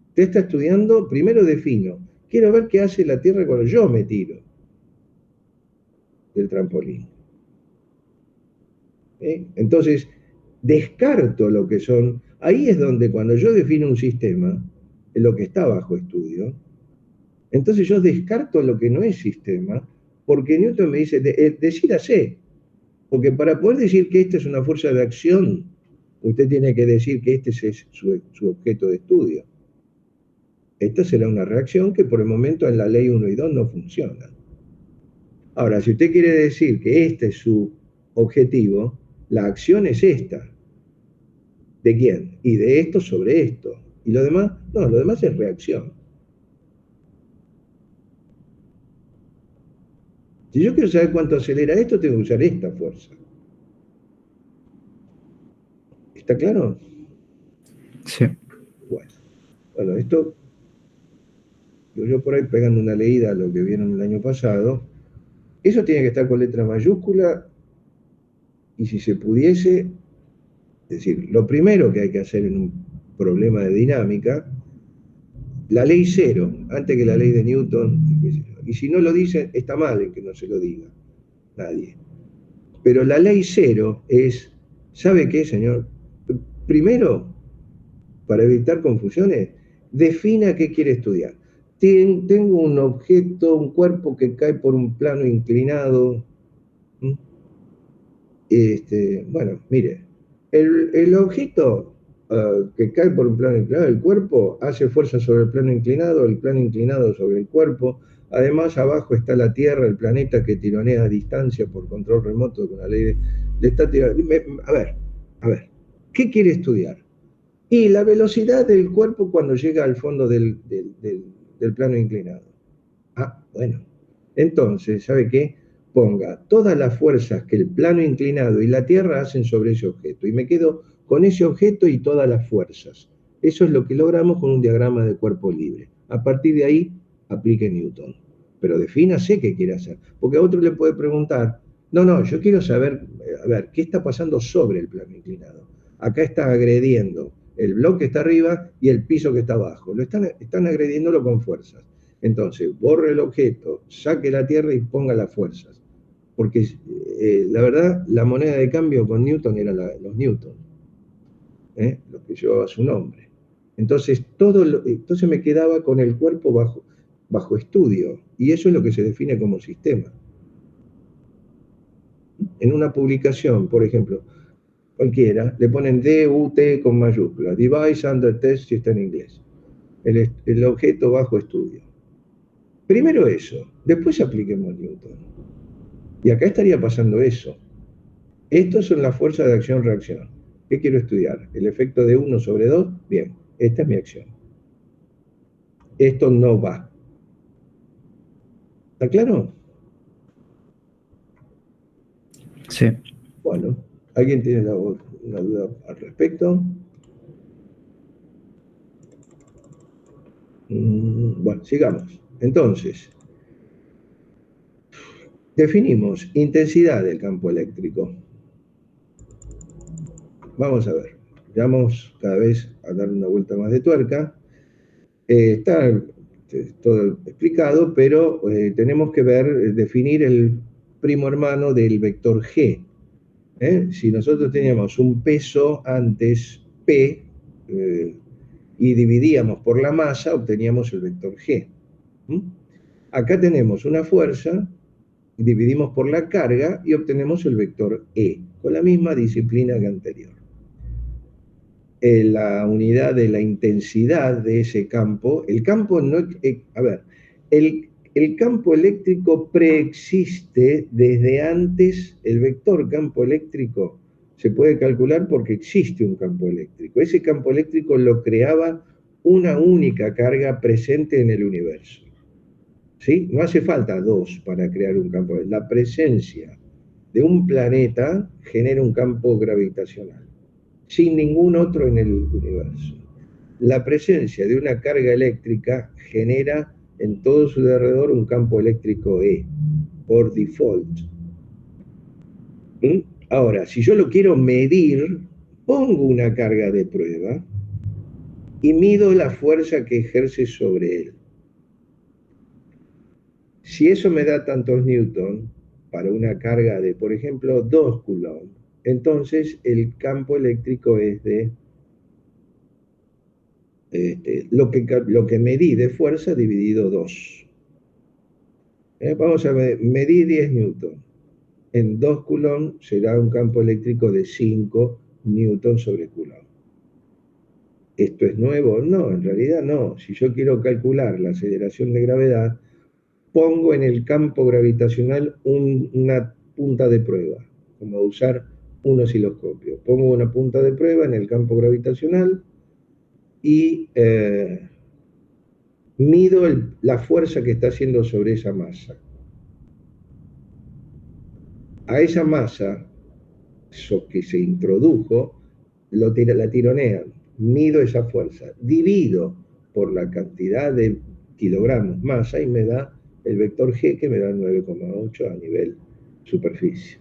Usted está estudiando, primero defino, quiero ver qué hace la Tierra cuando yo me tiro del trampolín. Entonces, descarto lo que son, ahí es donde cuando yo defino un sistema, lo que está bajo estudio, entonces yo descarto lo que no es sistema, porque Newton me dice, decídase, porque para poder decir que esta es una fuerza de acción, usted tiene que decir que este es su objeto de estudio. Esta será una reacción que por el momento en la ley 1 y 2 no funciona. Ahora, si usted quiere decir que este es su objetivo, la acción es esta. ¿De quién? Y de esto sobre esto. ¿Y lo demás? No, lo demás es reacción. Si yo quiero saber cuánto acelera esto, tengo que usar esta fuerza. ¿Está claro? sí, Bueno, esto, yo por ahí pegando una leída a lo que vieron el año pasado, eso tiene que estar con letra mayúscula y si se pudiese, es decir, lo primero que hay que hacer en un problema de dinámica, la ley cero, antes que la ley de Newton, y si no lo dicen, está mal en que no se lo diga nadie. Pero la ley cero es, ¿sabe qué, señor? Primero, para evitar confusiones, defina qué quiere estudiar. Tengo un objeto, un cuerpo que cae por un plano inclinado. Bueno, mire, el objeto que cae por un plano inclinado, el cuerpo, hace fuerza sobre el plano inclinado sobre el cuerpo. Además, abajo está la Tierra, el planeta que tironea a distancia por control remoto con la ley de estática. A ver, ¿qué quiere estudiar? Y la velocidad del cuerpo cuando llega al fondo del plano inclinado. Ah, bueno. Entonces, ¿sabe qué? Ponga todas las fuerzas que el plano inclinado y la Tierra hacen sobre ese objeto. Y me quedo con ese objeto y todas las fuerzas. Eso es lo que logramos con un diagrama de cuerpo libre. A partir de ahí, aplique Newton. Pero defínase qué quiere hacer. Porque a otro le puede preguntar, no, yo quiero saber, a ver, ¿qué está pasando sobre el plano inclinado? Acá está agrediendo el bloque que está arriba y el piso que está abajo. Están agrediéndolo con fuerzas. Entonces, borre el objeto, saque la Tierra y ponga las fuerzas. Porque la verdad, la moneda de cambio con Newton era los Newton, lo que llevaba su nombre. Entonces, entonces me quedaba con el cuerpo bajo estudio, y eso es lo que se define como sistema. En una publicación, por ejemplo, cualquiera, le ponen DUT con mayúsculas, Device Under Test si está en inglés. El objeto bajo estudio. Primero eso, después apliquemos Newton. Y acá estaría pasando eso. Estos son las fuerzas de acción-reacción. ¿Qué quiero estudiar? ¿El efecto de 1 sobre 2? Bien, esta es mi acción. Esto no va. ¿Está claro? sí. Bueno, ¿alguien tiene una duda al respecto? Bueno, sigamos. Entonces, definimos intensidad del campo eléctrico. Vamos a ver. Vamos cada vez a dar una vuelta más de tuerca. Está todo explicado, pero tenemos que definir el primo hermano del vector G. Si nosotros teníamos un peso antes P y dividíamos por la masa, obteníamos el vector G. Acá tenemos una fuerza, dividimos por la carga y obtenemos el vector E, con la misma disciplina que anterior. La unidad de la intensidad de ese campo, el campo no, el campo eléctrico preexiste desde antes, el vector campo eléctrico se puede calcular porque existe un campo eléctrico. Ese campo eléctrico lo creaba una única carga presente en el universo. ¿Sí? No hace falta dos para crear un campo. La presencia de un planeta genera un campo gravitacional, sin ningún otro en el universo. La presencia de una carga eléctrica genera en todo su alrededor un campo eléctrico E, por default. Ahora, si yo lo quiero medir, pongo una carga de prueba y mido la fuerza que ejerce sobre él. Si eso me da tantos newton para una carga de, por ejemplo, 2 coulomb, entonces el campo eléctrico es de lo que medí de fuerza dividido 2. Vamos a medir 10 newton. En 2 coulomb será un campo eléctrico de 5 newton sobre coulomb. ¿Esto es nuevo? No, en realidad no. Si yo quiero calcular la aceleración de gravedad, pongo en el campo gravitacional una punta de prueba, como usar un osciloscopio. Pongo una punta de prueba en el campo gravitacional y mido la fuerza que está haciendo sobre esa masa. A esa masa que se introdujo, la tironean, mido esa fuerza, divido por la cantidad de kilogramos masa y me da el vector G, que me da 9,8 a nivel superficie.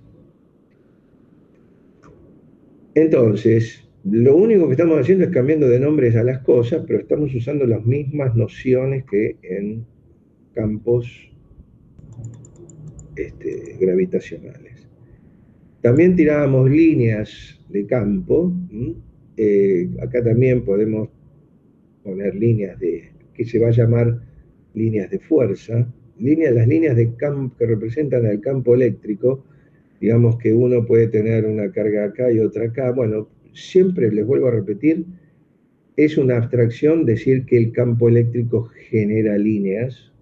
Entonces, lo único que estamos haciendo es cambiando de nombres a las cosas, pero estamos usando las mismas nociones que en campos gravitacionales. También tirábamos líneas de campo. Acá también podemos poner líneas que se va a llamar líneas de fuerza. Las líneas de campo que representan el campo eléctrico, digamos que uno puede tener una carga acá y otra acá. Bueno, siempre les vuelvo a repetir, es una abstracción decir que el campo eléctrico genera líneas,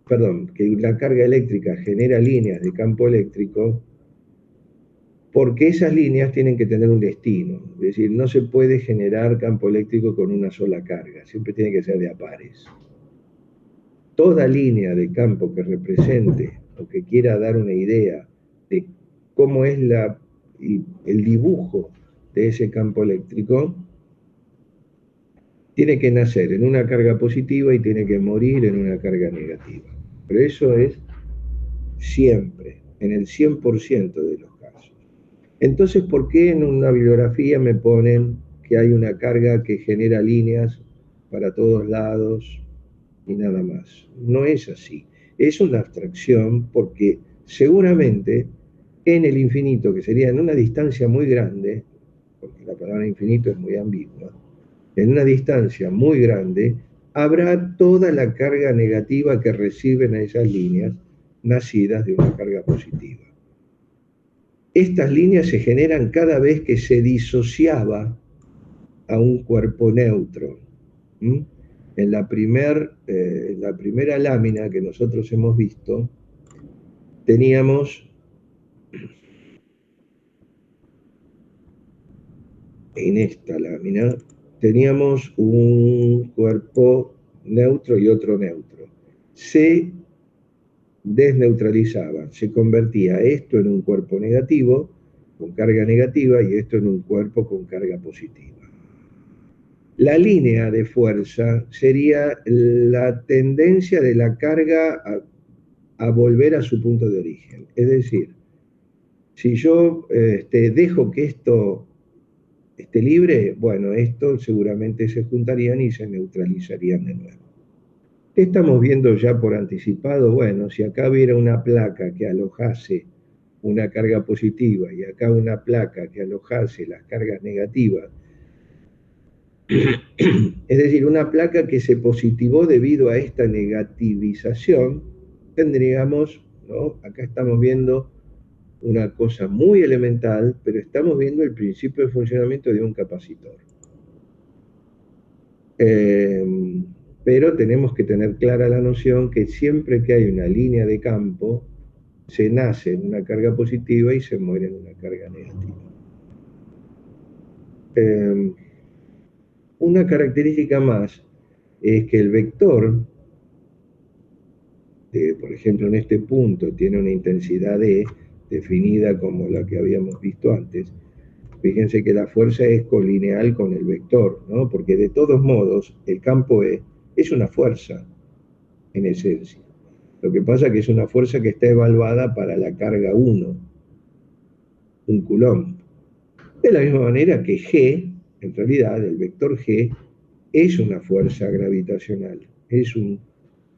perdón, que la carga eléctrica genera líneas de campo eléctrico, porque esas líneas tienen que tener un destino. Es decir, no se puede generar campo eléctrico con una sola carga, siempre tiene que ser de a pares. Toda línea de campo que represente o que quiera dar una idea de cómo es el dibujo de ese campo eléctrico, tiene que nacer en una carga positiva y tiene que morir en una carga negativa. Pero eso es siempre, en el 100% de los casos. Entonces, ¿por qué en una bibliografía me ponen que hay una carga que genera líneas para todos lados y nada más? No es así. Es una abstracción porque seguramente en el infinito, que sería en una distancia muy grande, porque la palabra infinito es muy ambigua, en una distancia muy grande, habrá toda la carga negativa que reciben esas líneas nacidas de una carga positiva. Estas líneas se generan cada vez que se disociaba a un cuerpo neutro. En la primera lámina que nosotros hemos visto, teníamos en esta lámina, teníamos un cuerpo neutro y otro neutro. Se desneutralizaban, se convertía esto en un cuerpo negativo, con carga negativa, y esto en un cuerpo con carga positiva. La línea de fuerza sería la tendencia de la carga a volver a su punto de origen. Es decir, si yo dejo que esto esté libre, bueno, estos seguramente se juntarían y se neutralizarían de nuevo. ¿Qué estamos viendo ya por anticipado? Bueno, si acá hubiera una placa que alojase una carga positiva y acá una placa que alojase las cargas negativas, es decir, una placa que se positivó debido a esta negativización, tendríamos, ¿no? Acá estamos viendo una cosa muy elemental, pero estamos viendo el principio de funcionamiento de un capacitor. Pero tenemos que tener clara la noción que siempre que hay una línea de campo, se nace en una carga positiva y se muere en una carga negativa. Una característica más es que el vector, por ejemplo en este punto, tiene una intensidad E definida como la que habíamos visto antes. Fíjense que la fuerza es colineal con el vector, ¿no? Porque de todos modos el campo E es una fuerza en esencia. Lo que pasa es que es una fuerza que está evaluada para la carga 1, un coulomb. De la misma manera que G, en realidad el vector G, es una fuerza gravitacional. Es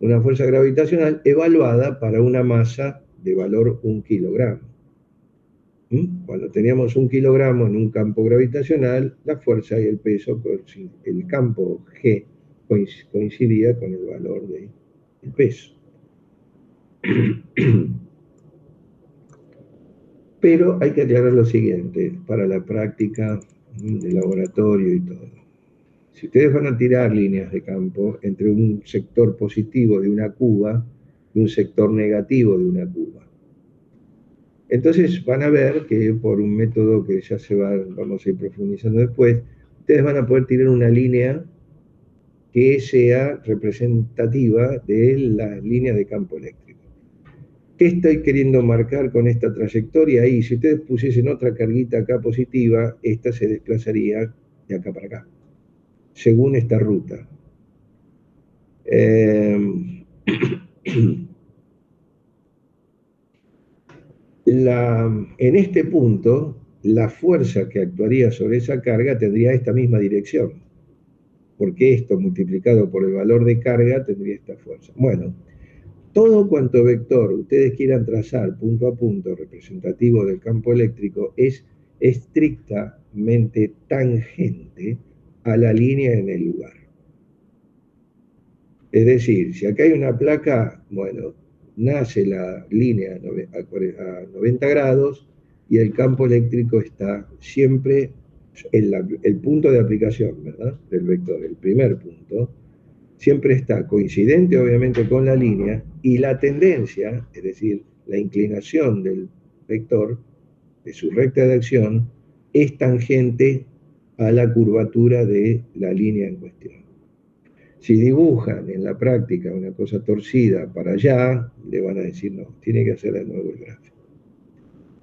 una fuerza gravitacional evaluada para una masa de valor 1 kilogramo. Cuando teníamos 1 kilogramo en un campo gravitacional, la fuerza y el peso, el campo G coincidía con el valor del peso. Pero hay que aclarar lo siguiente, para la práctica de laboratorio y todo. Si ustedes van a tirar líneas de campo entre un sector positivo de una cuba y un sector negativo de una cuba, entonces van a ver que por un método que ya vamos a ir profundizando después, ustedes van a poder tirar una línea que sea representativa de las líneas de campo eléctrico. ¿Qué estoy queriendo marcar con esta trayectoria? Ahí, si ustedes pusiesen otra carguita acá positiva, esta se desplazaría de acá para acá, según esta ruta. En este punto, la fuerza que actuaría sobre esa carga tendría esta misma dirección, porque esto multiplicado por el valor de carga tendría esta fuerza. Bueno, todo cuanto vector ustedes quieran trazar punto a punto representativo del campo eléctrico es estrictamente tangente a la línea en el lugar. Es decir, si acá hay una placa, bueno, nace la línea a 90 grados y el campo eléctrico está siempre en el punto de aplicación, ¿verdad? Del vector, el primer punto, siempre está coincidente obviamente con la línea y la tendencia, es decir, la inclinación del vector, de su recta de acción, es tangente a la curvatura de la línea en cuestión. Si dibujan en la práctica una cosa torcida para allá, le van a decir no, tiene que hacer de nuevo el gráfico.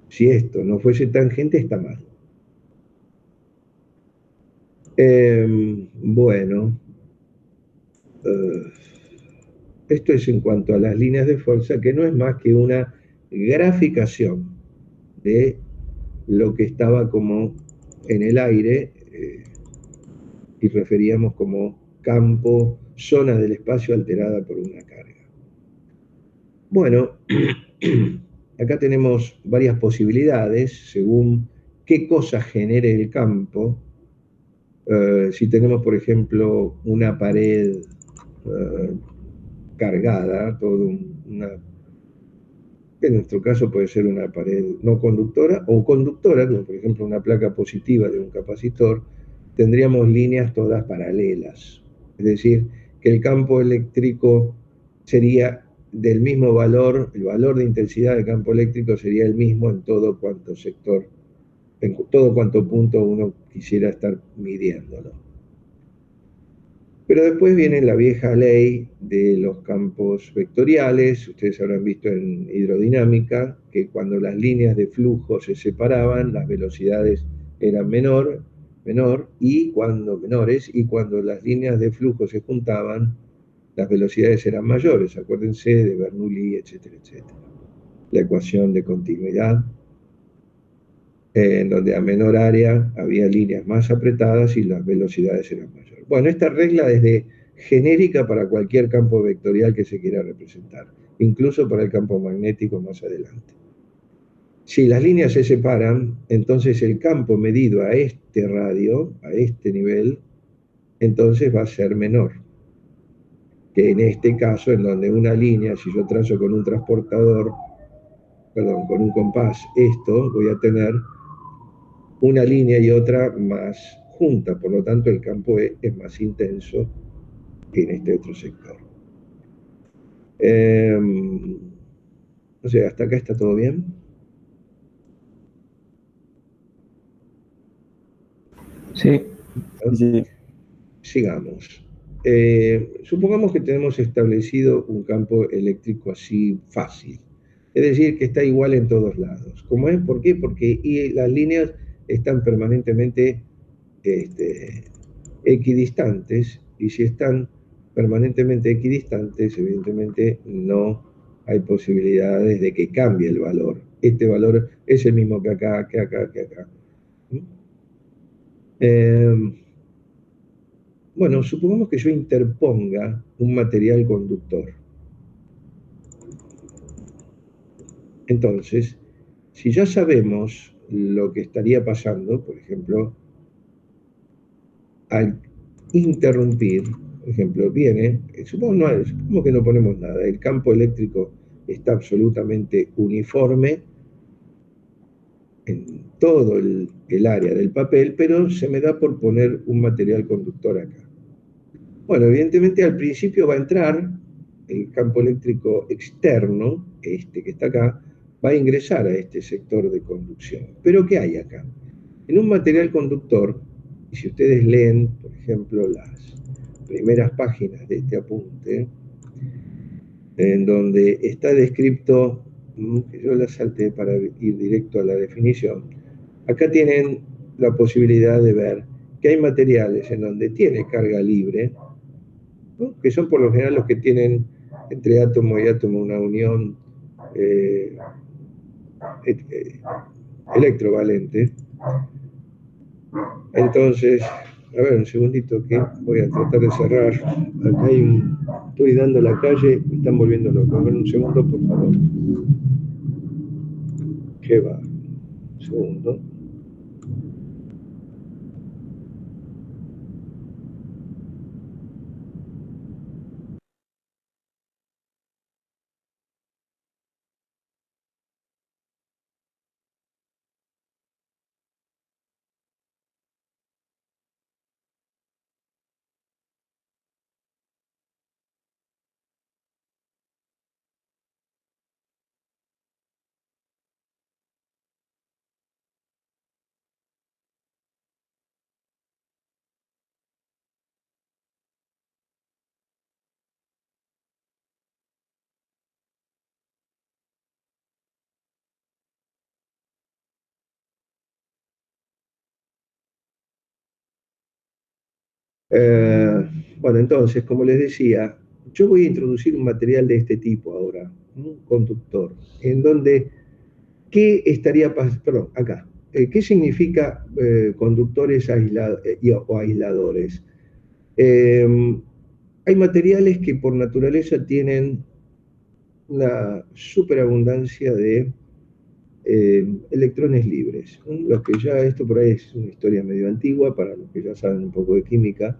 Si esto no fuese tangente, está mal. Bueno, esto es en cuanto a las líneas de fuerza, que no es más que una graficación de lo que estaba como en el aire y referíamos como campo, zona del espacio alterada por una carga. Bueno, acá tenemos varias posibilidades según qué cosa genere el campo. Si tenemos, por ejemplo, una pared cargada, en nuestro caso puede ser una pared no conductora o conductora, como por ejemplo una placa positiva de un capacitor, tendríamos líneas todas paralelas. Es decir, que el campo eléctrico sería del mismo valor, el valor de intensidad del campo eléctrico sería el mismo en todo cuanto sector, en todo cuanto punto uno quisiera estar midiéndolo. Pero después viene la vieja ley de los campos vectoriales. Ustedes habrán visto en hidrodinámica que cuando las líneas de flujo se separaban, las velocidades eran menores, y cuando las líneas de flujo se juntaban, las velocidades eran mayores. Acuérdense de Bernoulli, etcétera, etcétera. La ecuación de continuidad, en donde a menor área había líneas más apretadas y las velocidades eran mayores. Bueno, esta regla desde genérica para cualquier campo vectorial que se quiera representar, incluso para el campo magnético más adelante. Si las líneas se separan, entonces el campo medido a este radio, a este nivel, entonces va a ser menor. Que en este caso, en donde una línea, si yo trazo con un transportador, perdón, con un compás, esto, voy a tener una línea y otra más junta, por lo tanto el campo es más intenso que en este otro sector. O sea, hasta acá está todo bien. Sí, sí. Sigamos. Supongamos que tenemos establecido un campo eléctrico así fácil, es decir, que está igual en todos lados. ¿Cómo es? ¿Por qué? Porque las líneas están permanentemente equidistantes, y si están permanentemente equidistantes, evidentemente no hay posibilidades de que cambie el valor. Este valor es el mismo que acá, que acá, que acá. Bueno, supongamos que yo interponga un material conductor. Entonces, si ya sabemos lo que estaría pasando, por ejemplo, al interrumpir, por ejemplo, viene, supongamos que no ponemos nada, el campo eléctrico está absolutamente uniforme en todo el área del papel, pero se me da por poner un material conductor acá. Bueno, evidentemente al principio va a entrar el campo eléctrico externo, este que está acá, va a ingresar a este sector de conducción. Pero ¿qué hay acá? En un material conductor, y si ustedes leen, por ejemplo, las primeras páginas de este apunte, en donde está descrito, que yo la salté para ir directo a la definición, acá tienen la posibilidad de ver que hay materiales en donde tiene carga libre, ¿no? Que son por lo general los que tienen entre átomo y átomo una unión electrovalente. Entonces, a ver, un segundito que voy a tratar de cerrar. Acá estoy dando la calle, me están volviendo loco. A ver, un segundo, por favor. ¿Qué va? Un segundo. Bueno, entonces, como les decía, yo voy a introducir un material de este tipo ahora, un conductor, en donde, ¿qué estaría pasando? Perdón, acá. ¿Qué significa conductores o aisladores? Hay materiales que por naturaleza tienen una superabundancia de electrones libres. Los que ya, esto por ahí es una historia medio antigua, para los que ya saben un poco de química.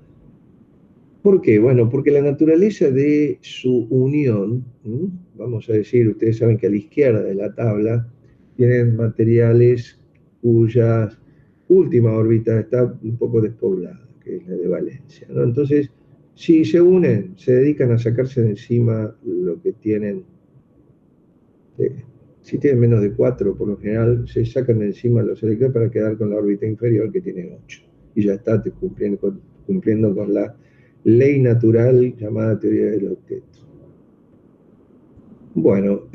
¿Por qué? Bueno, porque la naturaleza de su unión, vamos a decir, ustedes saben que a la izquierda de la tabla tienen materiales cuya última órbita está un poco despoblada, que es la de valencia, ¿no? Entonces, si se unen, se dedican a sacarse de encima lo que tienen, si tienen menos de 4, por lo general, se sacan de encima los electrones para quedar con la órbita inferior, que tiene 8. Y ya está cumpliendo con la ley natural llamada teoría del octeto. Bueno,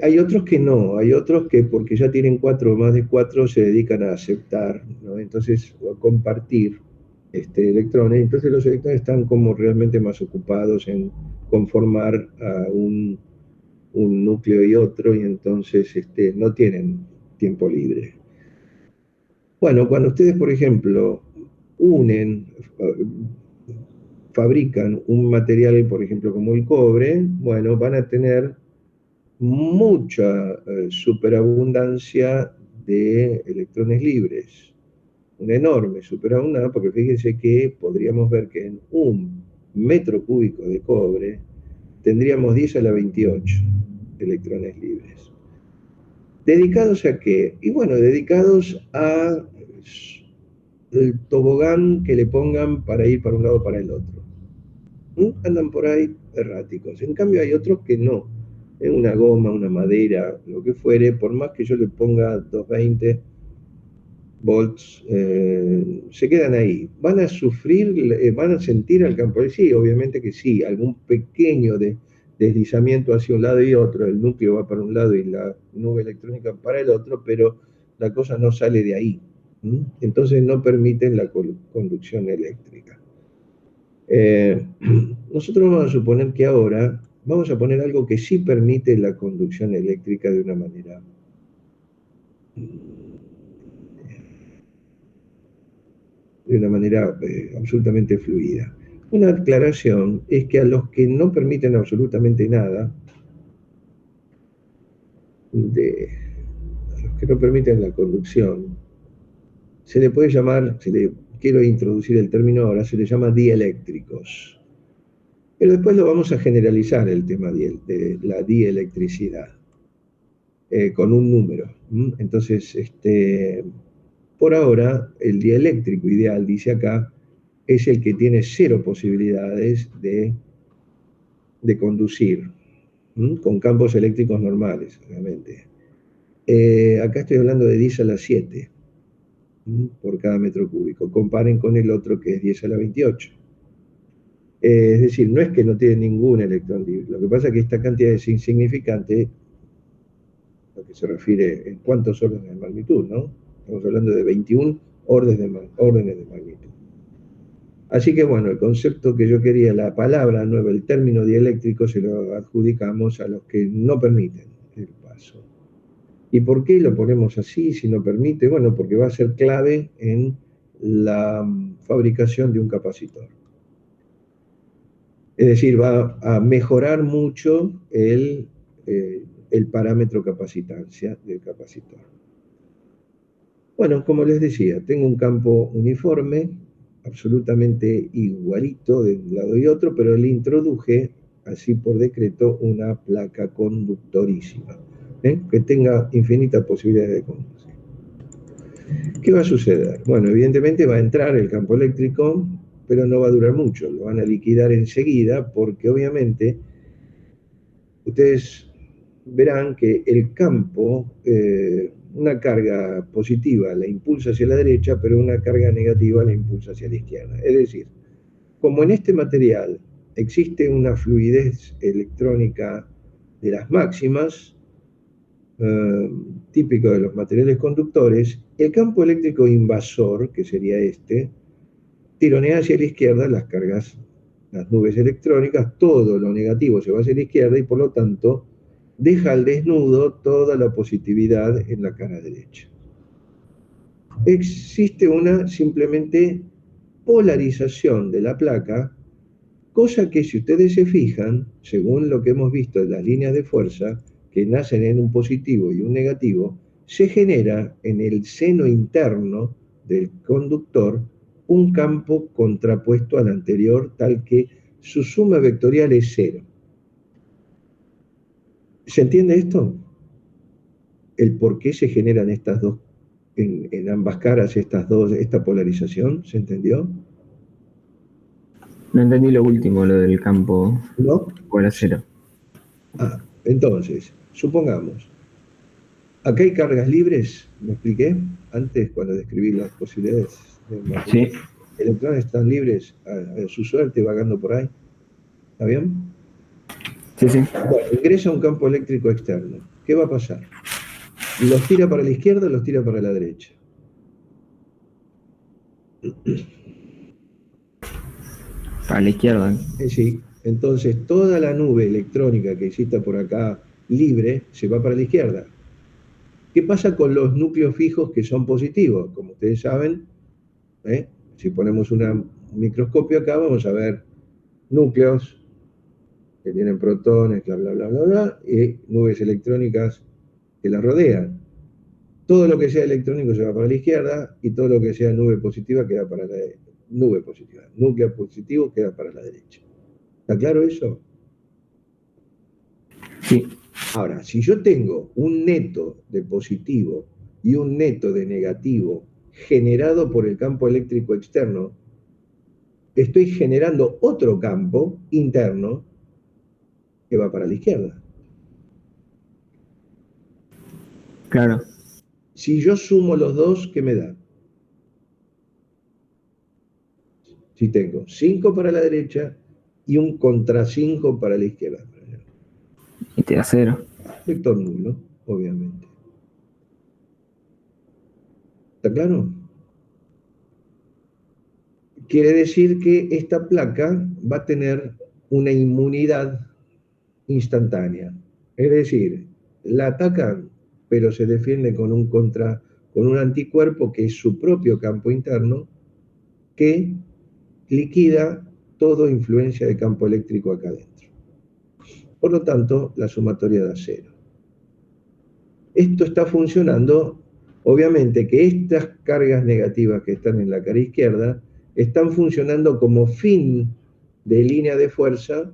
hay otros que no, hay otros que porque ya tienen 4 o más de 4 se dedican a aceptar, ¿no? Entonces, o a compartir electrones, entonces los electrones están como realmente más ocupados en conformar a un núcleo y otro, y entonces no tienen tiempo libre. Bueno, cuando ustedes, por ejemplo, fabrican un material, por ejemplo, como el cobre, bueno, van a tener mucha superabundancia de electrones libres, una enorme superabundancia, porque fíjense que podríamos ver que en un metro cúbico de cobre tendríamos 10 a la 28 electrones libres. ¿Dedicados a qué? Y bueno, dedicados a el tobogán que le pongan para ir para un lado o para el otro. Andan por ahí erráticos. En cambio hay otros que no. Una goma, una madera, lo que fuere, por más que yo le ponga 220 volts, se quedan ahí. ¿Van a sufrir, van a sentir al campo? Sí, obviamente que sí. Algún pequeño deslizamiento hacia un lado y otro. El núcleo va para un lado y la nube electrónica para el otro, pero la cosa no sale de ahí. Entonces no permiten la conducción eléctrica. Nosotros vamos a suponer que ahora vamos a poner algo que sí permite la conducción eléctrica de una manera absolutamente fluida. Una aclaración es que a los que no permiten absolutamente nada, a los que no permiten la conducción, se le puede llamar, quiero introducir el término ahora, se le llama dieléctricos. Pero después lo vamos a generalizar el tema de la dielectricidad, con un número. Entonces, por ahora, el dieléctrico ideal, dice acá, es el que tiene 0 posibilidades de conducir, con campos eléctricos normales, obviamente. Acá estoy hablando de 10 a la 7 por cada metro cúbico. Comparen con el otro que es 10 a la 28. Es decir, no es que no tiene ningún electrón libre. Lo que pasa es que esta cantidad es insignificante, lo que se refiere en cuántos órdenes de magnitud, ¿no? Estamos hablando de 21 órdenes de magnitud. Así que bueno, el concepto que yo quería, la palabra nueva, el término dieléctrico, se lo adjudicamos a los que no permiten el paso. ¿Y por qué lo ponemos así, si no permite? Bueno, porque va a ser clave en la fabricación de un capacitor. Es decir, va a mejorar mucho el parámetro capacitancia del capacitor. Bueno, como les decía, tengo un campo uniforme, absolutamente igualito de un lado y otro, pero le introduje, así por decreto, una placa conductorísima, que tenga infinitas posibilidades de conducir. ¿Qué va a suceder? Bueno, evidentemente va a entrar el campo eléctrico, pero no va a durar mucho, lo van a liquidar enseguida, porque obviamente ustedes verán que el campo, una carga positiva la impulsa hacia la derecha, pero una carga negativa la impulsa hacia la izquierda. Es decir, como en este material existe una fluidez electrónica de las máximas, típico de los materiales conductores, el campo eléctrico invasor, que sería este, tironea hacia la izquierda las cargas, las nubes electrónicas, todo lo negativo se va hacia la izquierda y por lo tanto deja al desnudo toda la positividad en la cara derecha. Existe una simplemente polarización de la placa, cosa que si ustedes se fijan, según lo que hemos visto en las líneas de fuerza, que nacen en un positivo y un negativo, se genera en el seno interno del conductor un campo contrapuesto al anterior, tal que su suma vectorial es 0. ¿Se entiende esto? El por qué se generan estas dos, en ambas caras, esta polarización, ¿se entendió? No entendí lo último, lo del campo. ¿No? Igual a 0. Entonces, supongamos, acá hay cargas libres, ¿me expliqué? Antes, cuando describí las posibilidades de Sí. electrones están libres a su suerte vagando por ahí. ¿Está bien? Sí, sí. Bueno, ingresa un campo eléctrico externo. ¿Qué va a pasar? ¿Los tira para la izquierda o los tira para la derecha? Para la izquierda. Sí. Entonces, toda la nube electrónica que exista por acá libre se va para la izquierda. ¿Qué pasa con los núcleos fijos que son positivos? Como ustedes saben, si ponemos un microscopio acá, vamos a ver núcleos que tienen protones, bla, bla, bla, bla, bla, y nubes electrónicas que las rodean. Todo lo que sea electrónico se va para la izquierda y todo lo que sea nube positiva queda para la nube positiva. Núcleo positivo queda para la derecha. ¿Está claro eso? Sí. Ahora, si yo tengo un neto de positivo y un neto de negativo generado por el campo eléctrico externo, estoy generando otro campo interno que va para la izquierda. Claro. Si yo sumo los dos, ¿qué me da? Si tengo 5 para la derecha y un contra 5 para la izquierda. Y te da 0. Vector nulo, obviamente. ¿Está claro? Quiere decir que esta placa va a tener una inmunidad instantánea. Es decir, la atacan, pero se defiende con un anticuerpo que es su propio campo interno, que liquida toda influencia de campo eléctrico acá adentro. Por lo tanto, la sumatoria da 0. Esto está funcionando, obviamente que estas cargas negativas que están en la cara izquierda están funcionando como fin de línea de fuerza,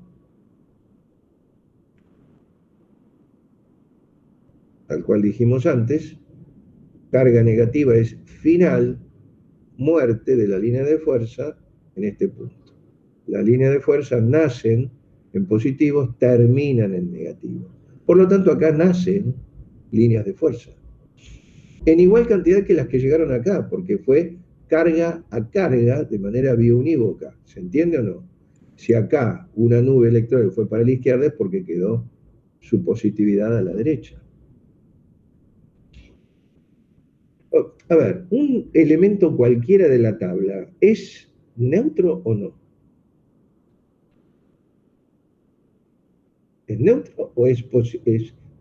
tal cual dijimos antes. Carga negativa es final, muerte de la línea de fuerza en este punto. La línea de fuerza nacen en positivos, terminan en negativos. Por lo tanto, acá nacen líneas de fuerza, en igual cantidad que las que llegaron acá, porque fue carga a carga de manera biunívoca. ¿Se entiende o no? Si acá una nube electrónica fue para la izquierda es porque quedó su positividad a la derecha. A ver, un elemento cualquiera de la tabla, ¿es neutro o no? ¿Es neutro o es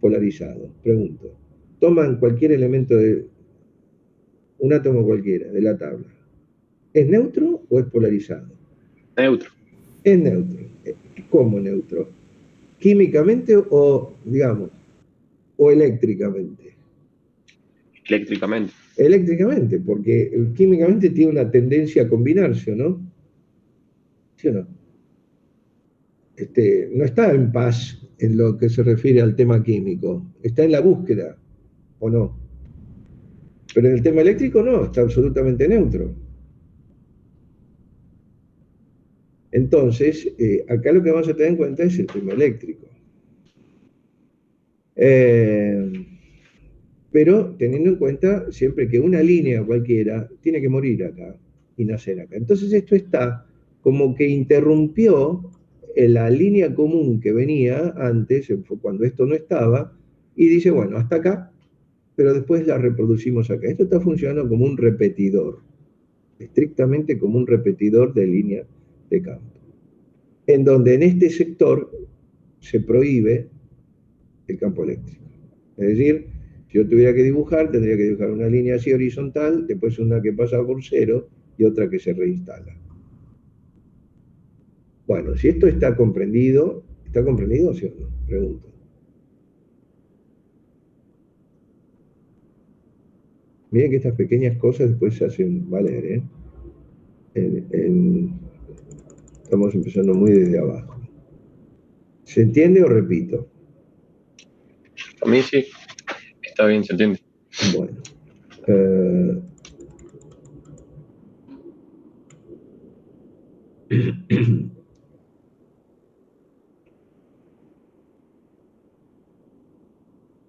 polarizado? Pregunto. Toman cualquier elemento de un átomo cualquiera de la tabla. ¿Es neutro o es polarizado? Neutro. Es neutro. ¿Cómo neutro? ¿Químicamente o, digamos, o eléctricamente? Eléctricamente. Eléctricamente, porque químicamente tiene una tendencia a combinarse, ¿no? ¿Sí o no? No está en paz en lo que se refiere al tema químico, está en la búsqueda, ¿o no? Pero en el tema eléctrico no, está absolutamente neutro. Entonces, acá lo que vamos a tener en cuenta es el tema eléctrico. Pero teniendo en cuenta siempre que una línea cualquiera tiene que morir acá y nacer acá. Entonces esto está como que interrumpió la línea común que venía antes, cuando esto no estaba, y dice, bueno, hasta acá, pero después la reproducimos acá. Esto está funcionando como un repetidor, estrictamente como un repetidor de línea de campo, en donde en este sector se prohíbe el campo eléctrico. Es decir, si yo tuviera que dibujar, tendría que dibujar una línea así horizontal, después una que pasa por 0 y otra que se reinstala. Bueno, si esto ¿está comprendido sí o no? Pregunto. Miren que estas pequeñas cosas después se hacen valer, ¿eh? Estamos empezando muy desde abajo. ¿Se entiende o repito? A mí sí. Está bien, se entiende. Bueno.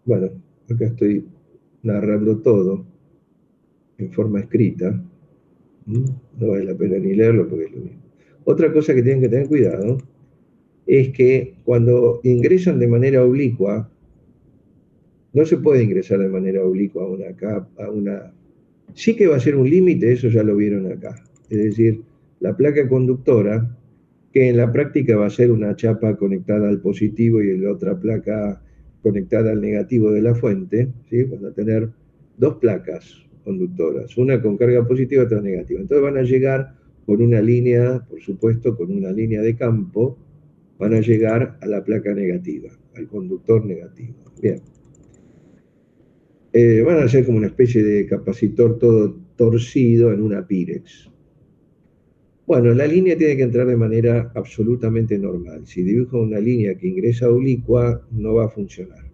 Bueno, acá estoy narrando todo en forma escrita. No vale la pena ni leerlo porque es lo mismo. Otra cosa que tienen que tener cuidado es que cuando ingresan de manera oblicua, no se puede ingresar de manera oblicua a una capa, sí que va a ser un límite, eso ya lo vieron acá. Es decir, la placa conductora, que en la práctica va a ser una chapa conectada al positivo y la otra placa conectada al negativo de la fuente, ¿sí? Van a tener dos placas conductoras, una con carga positiva y otra negativa. Entonces van a llegar con una línea, por supuesto, con una línea de campo, van a llegar a la placa negativa, al conductor negativo. Bien. Van a ser como una especie de capacitor todo torcido en una Pyrex. Bueno, la línea tiene que entrar de manera absolutamente normal. Si dibujo una línea que ingresa oblicua, no va a funcionar.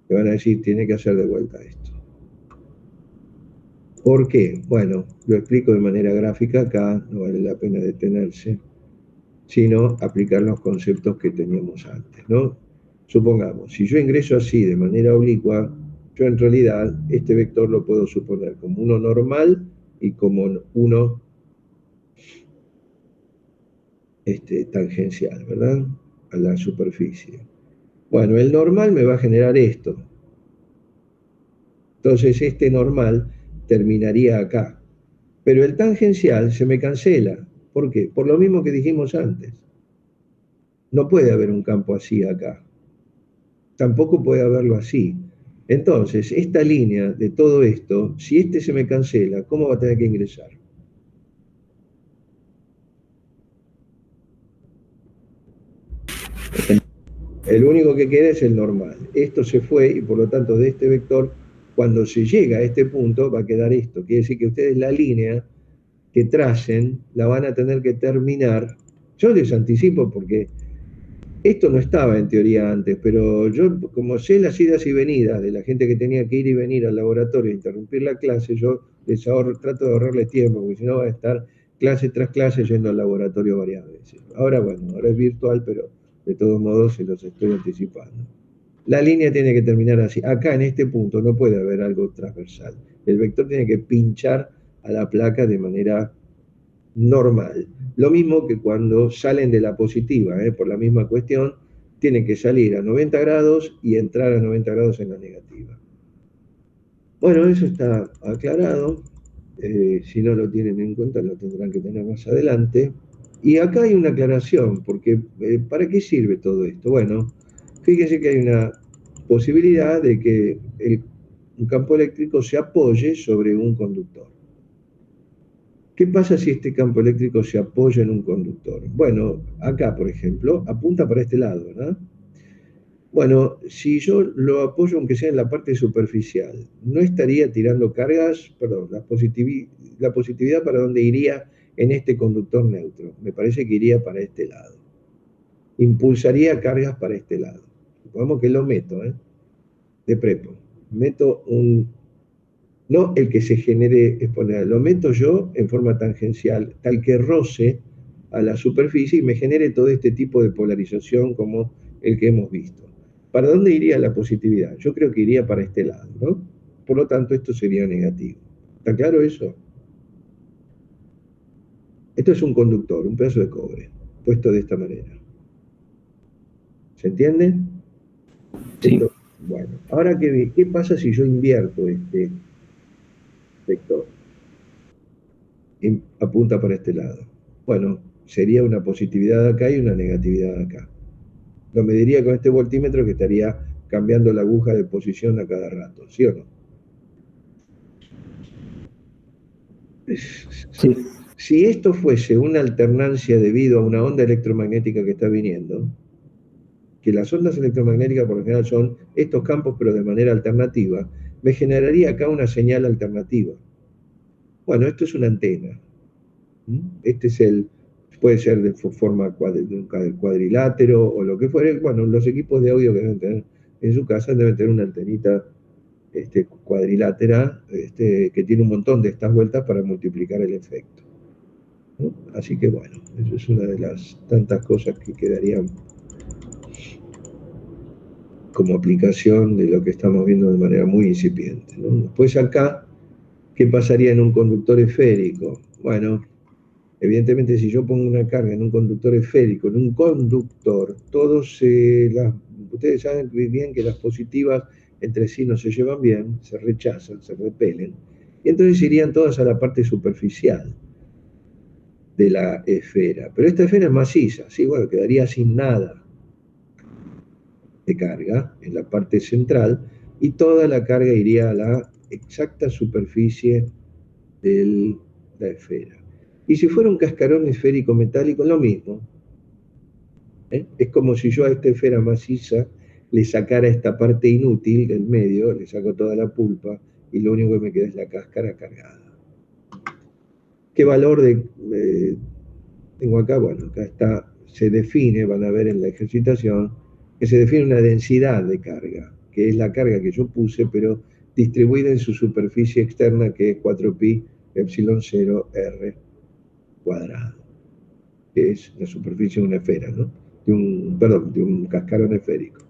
Me van a decir, tiene que hacer de vuelta esto. ¿Por qué? Bueno, lo explico de manera gráfica, acá no vale la pena detenerse, sino aplicar los conceptos que teníamos antes, ¿no? Supongamos, si yo ingreso así de manera oblicua, yo en realidad este vector lo puedo suponer como uno normal y como uno tangencial, ¿verdad? A la superficie. Bueno, el normal me va a generar esto. Entonces este normal terminaría acá. Pero el tangencial se me cancela. ¿Por qué? Por lo mismo que dijimos antes. No puede haber un campo así acá. Tampoco puede haberlo así. Entonces, esta línea de todo esto, si este se me cancela, ¿cómo va a tener que ingresar? El único que queda es el normal. Esto se fue y por lo tanto de este vector, cuando se llega a este punto, va a quedar esto. Quiere decir que ustedes la línea que tracen la van a tener que terminar. Yo les anticipo porque esto no estaba en teoría antes, pero yo como sé las idas y venidas de la gente que tenía que ir y venir al laboratorio e interrumpir la clase, yo trato de ahorrarles tiempo, porque si no va a estar clase tras clase yendo al laboratorio varias veces. Ahora bueno, ahora es virtual, pero de todos modos se los estoy anticipando. La línea tiene que terminar así. Acá en este punto no puede haber algo transversal. El vector tiene que pinchar a la placa de manera normal. Lo mismo que cuando salen de la positiva, por la misma cuestión, tienen que salir a 90 grados y entrar a 90 grados en la negativa. Bueno, eso está aclarado. Si no lo tienen en cuenta, lo tendrán que tener más adelante. Y acá hay una aclaración, porque ¿para qué sirve todo esto? Bueno, fíjense que hay una posibilidad de que un campo eléctrico se apoye sobre un conductor. ¿Qué pasa si este campo eléctrico se apoya en un conductor? Bueno, acá, por ejemplo, apunta para este lado, ¿verdad? Bueno, si yo lo apoyo, aunque sea en la parte superficial, ¿no estaría tirando cargas? Perdón, la positividad para dónde iría en este conductor neutro. Me parece que iría para este lado. Impulsaría cargas para este lado. Supongamos que lo meto, de prepo. Meto no el que se genere exponencial, lo meto yo en forma tangencial, tal que roce a la superficie y me genere todo este tipo de polarización como el que hemos visto. ¿Para dónde iría la positividad? Yo creo que iría para este lado, ¿no? Por lo tanto, esto sería negativo. ¿Está claro eso? Esto es un conductor, un pedazo de cobre, puesto de esta manera. ¿Se entiende? Sí. Esto, bueno, ahora, ¿qué pasa si yo invierto este vector? Apunta para este lado. Bueno, sería una positividad acá y una negatividad acá. Lo mediría con este voltímetro que estaría cambiando la aguja de posición a cada rato, ¿sí o no? Sí. Si esto fuese una alternancia debido a una onda electromagnética que está viniendo, que las ondas electromagnéticas por lo general son estos campos pero de manera alternativa, me generaría acá una señal alternativa. Bueno, esto es una antena. Este es puede ser de forma cuadrilátero o lo que fuere. Bueno, los equipos de audio que deben tener en su casa deben tener una antenita cuadrilátera que tiene un montón de estas vueltas para multiplicar el efecto, ¿no? Así que bueno, eso es una de las tantas cosas que quedarían como aplicación de lo que estamos viendo de manera muy incipiente, ¿no? Después acá, ¿qué pasaría en un conductor esférico? Bueno, evidentemente, si yo pongo una carga en un conductor esférico, en un conductor, ustedes saben bien que las positivas entre sí no se llevan bien, se rechazan, se repelen, y entonces irían todas a la parte superficial de la esfera. Pero esta esfera es maciza, ¿sí? Bueno, quedaría sin nada de carga en la parte central, y toda la carga iría a la exacta superficie de la esfera. Y si fuera un cascarón esférico metálico, lo mismo. Es como si yo a esta esfera maciza le sacara esta parte inútil del medio, le saco toda la pulpa y lo único que me queda es la cáscara cargada. ¿Qué valor tengo acá? Bueno, acá está, se define, van a ver en la ejercitación, que se define una densidad de carga, que es la carga que yo puse, pero distribuida en su superficie externa, que es 4pi epsilon 0 r cuadrado, que es la superficie de una esfera, ¿no? Perdón, de un cascarón esférico.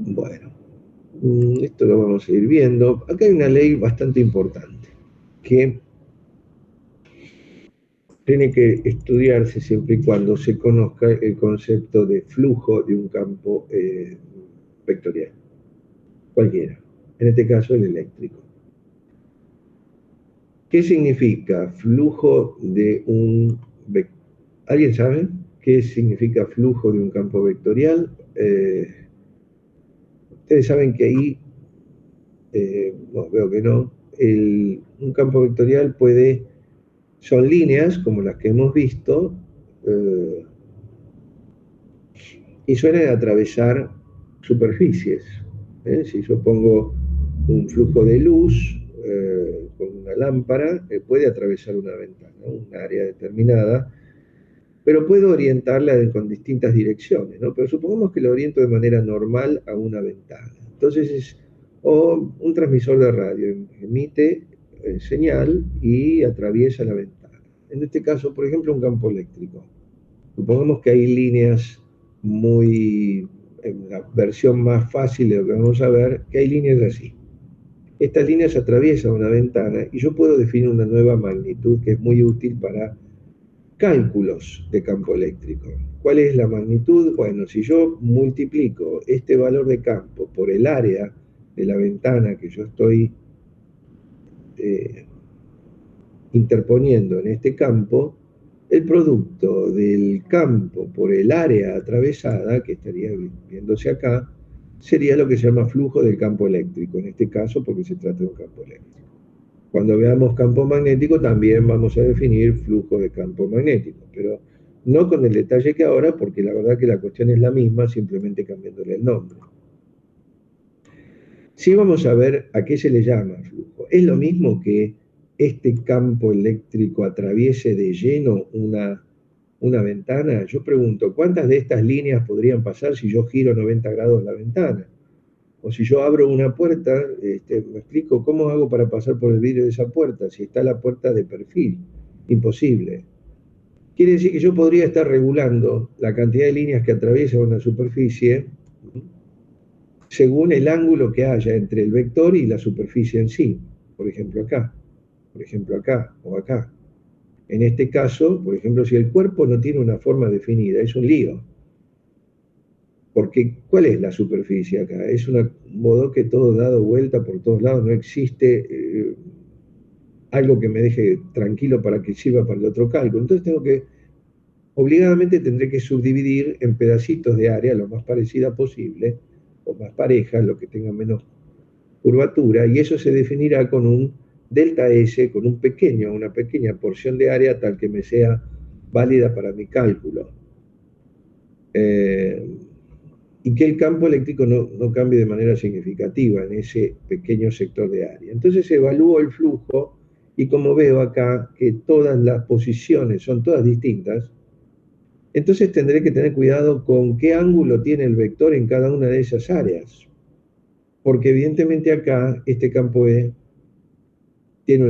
Bueno, esto lo vamos a ir viendo. Acá hay una ley bastante importante, que tiene que estudiarse siempre y cuando se conozca el concepto de flujo de un campo vectorial, cualquiera, en este caso el eléctrico. ¿Qué significa flujo de un vector? ¿Alguien sabe qué significa flujo de un campo vectorial? Ustedes saben que ahí, no, veo que no, un campo vectorial son líneas como las que hemos visto, y suelen atravesar superficies. Si yo pongo un flujo de luz con una lámpara, puede atravesar una ventana, un área determinada, pero puedo orientarla con distintas direcciones, ¿no? Pero supongamos que lo oriento de manera normal a una ventana. Entonces o un transmisor de radio emite señal y atraviesa la ventana. En este caso, por ejemplo, un campo eléctrico. Supongamos que hay líneas en la versión más fácil de lo que vamos a ver, que hay líneas así. Estas líneas atraviesan una ventana y yo puedo definir una nueva magnitud que es muy útil para cálculos de campo eléctrico. ¿Cuál es la magnitud? Bueno, si yo multiplico este valor de campo por el área de la ventana que yo estoy interponiendo en este campo, el producto del campo por el área atravesada, que estaría viéndose acá, sería lo que se llama flujo del campo eléctrico, en este caso porque se trata de un campo eléctrico. Cuando veamos campo magnético también vamos a definir flujo de campo magnético, pero no con el detalle que ahora, porque la verdad que la cuestión es la misma, simplemente cambiándole el nombre. Sí vamos a ver a qué se le llama flujo. Es lo mismo que este campo eléctrico atraviese de lleno una ventana. Yo pregunto, ¿cuántas de estas líneas podrían pasar si yo giro 90 grados la ventana? O si yo abro una puerta, me explico, ¿cómo hago para pasar por el vidrio de esa puerta si está la puerta de perfil? Imposible. Quiere decir que yo podría estar regulando la cantidad de líneas que atraviesan una superficie según el ángulo que haya entre el vector y la superficie en sí. Por ejemplo acá, o acá. En este caso, por ejemplo, si el cuerpo no tiene una forma definida, es un lío. Porque, ¿cuál es la superficie acá? Es un modo que todo dado vuelta por todos lados, no existe algo que me deje tranquilo para que sirva para el otro cálculo. Entonces obligadamente tendré que subdividir en pedacitos de área lo más parecida posible, o más pareja, lo que tenga menos curvatura, y eso se definirá con un delta S, con una pequeña porción de área tal que me sea válida para mi cálculo. Y que el campo eléctrico no cambie de manera significativa en ese pequeño sector de área. Entonces evalúo el flujo y como veo acá que todas las posiciones son todas distintas, entonces tendré que tener cuidado con qué ángulo tiene el vector en cada una de esas áreas. Porque evidentemente acá este campo E tiene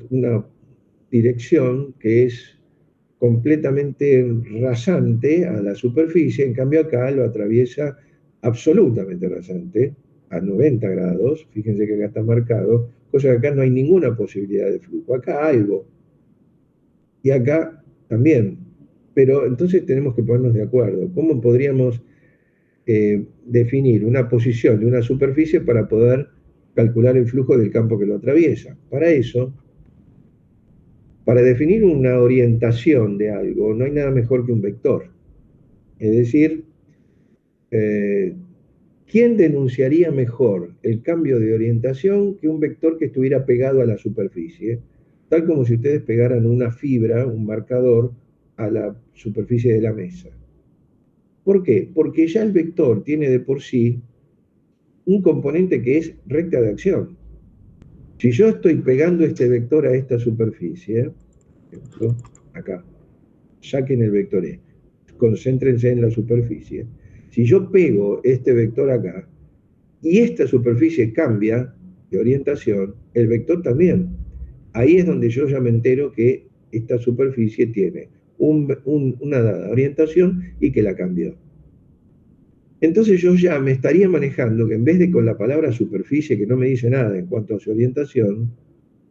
una dirección que es completamente rasante a la superficie, en cambio acá lo atraviesa absolutamente rasante, a 90 grados, fíjense que acá está marcado, cosa que acá no hay ninguna posibilidad de flujo, acá algo, y acá también, pero entonces tenemos que ponernos de acuerdo, ¿cómo podríamos definir una posición de una superficie para poder calcular el flujo del campo que lo atraviesa? Para eso, para definir una orientación de algo, no hay nada mejor que un vector. Es decir, ¿quién denunciaría mejor el cambio de orientación que un vector que estuviera pegado a la superficie? tal como si ustedes pegaran una fibra, un marcador, a la superficie de la mesa. ¿Por qué? Porque ya el vector tiene de por sí un componente que es recta de acción. Si yo estoy pegando este vector a esta superficie, acá, saquen el vector E, concéntrense en la superficie. Si yo pego este vector acá y esta superficie cambia de orientación, el vector también. Ahí es donde yo ya me entero que esta superficie tiene una dada orientación y que la cambió. Entonces yo ya me estaría manejando que en vez de con la palabra superficie, que no me dice nada en cuanto a su orientación,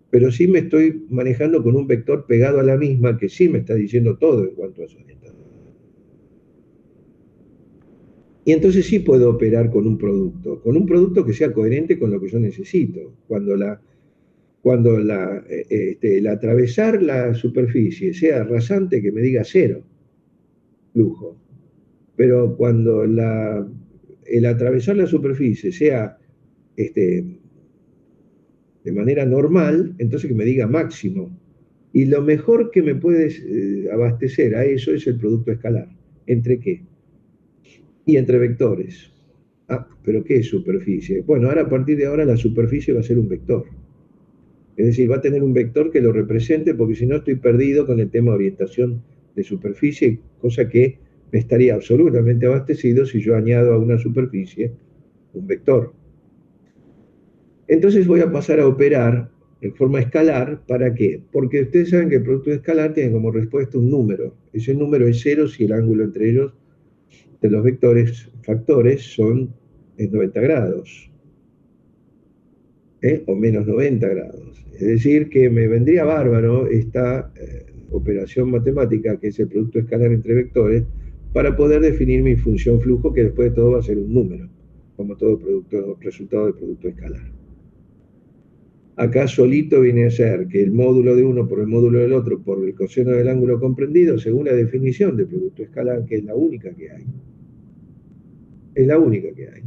pero sí me estoy manejando con un vector pegado a la misma que sí me está diciendo todo en cuanto a su orientación. Y entonces sí puedo operar con un producto que sea coherente con lo que yo necesito. Cuando el atravesar la superficie sea rasante, que me diga 0 flujo. Pero cuando el atravesar la superficie sea de manera normal, entonces que me diga máximo. Y lo mejor que me puede abastecer a eso es el producto escalar. ¿Entre qué? Y entre vectores. Ah, pero ¿qué es superficie? Bueno, ahora a partir de ahora la superficie va a ser un vector. Es decir, va a tener un vector que lo represente, porque si no estoy perdido con el tema de orientación de superficie, cosa que me estaría absolutamente abastecido si yo añado a una superficie un vector. Entonces voy a pasar a operar en forma escalar. ¿Para qué? Porque ustedes saben que el producto escalar tiene como respuesta un número. Ese número es 0 si el ángulo entre ellos de los vectores factores es 90 grados. O menos 90 grados. Es decir, que me vendría bárbaro esta operación matemática, que es el producto escalar entre vectores, para poder definir mi función flujo, que después de todo va a ser un número, como todo resultado del producto escalar. Acá solito viene a ser que el módulo de uno por el módulo del otro por el coseno del ángulo comprendido, según la definición del producto escalar, que es la única que hay. Es la única que hay.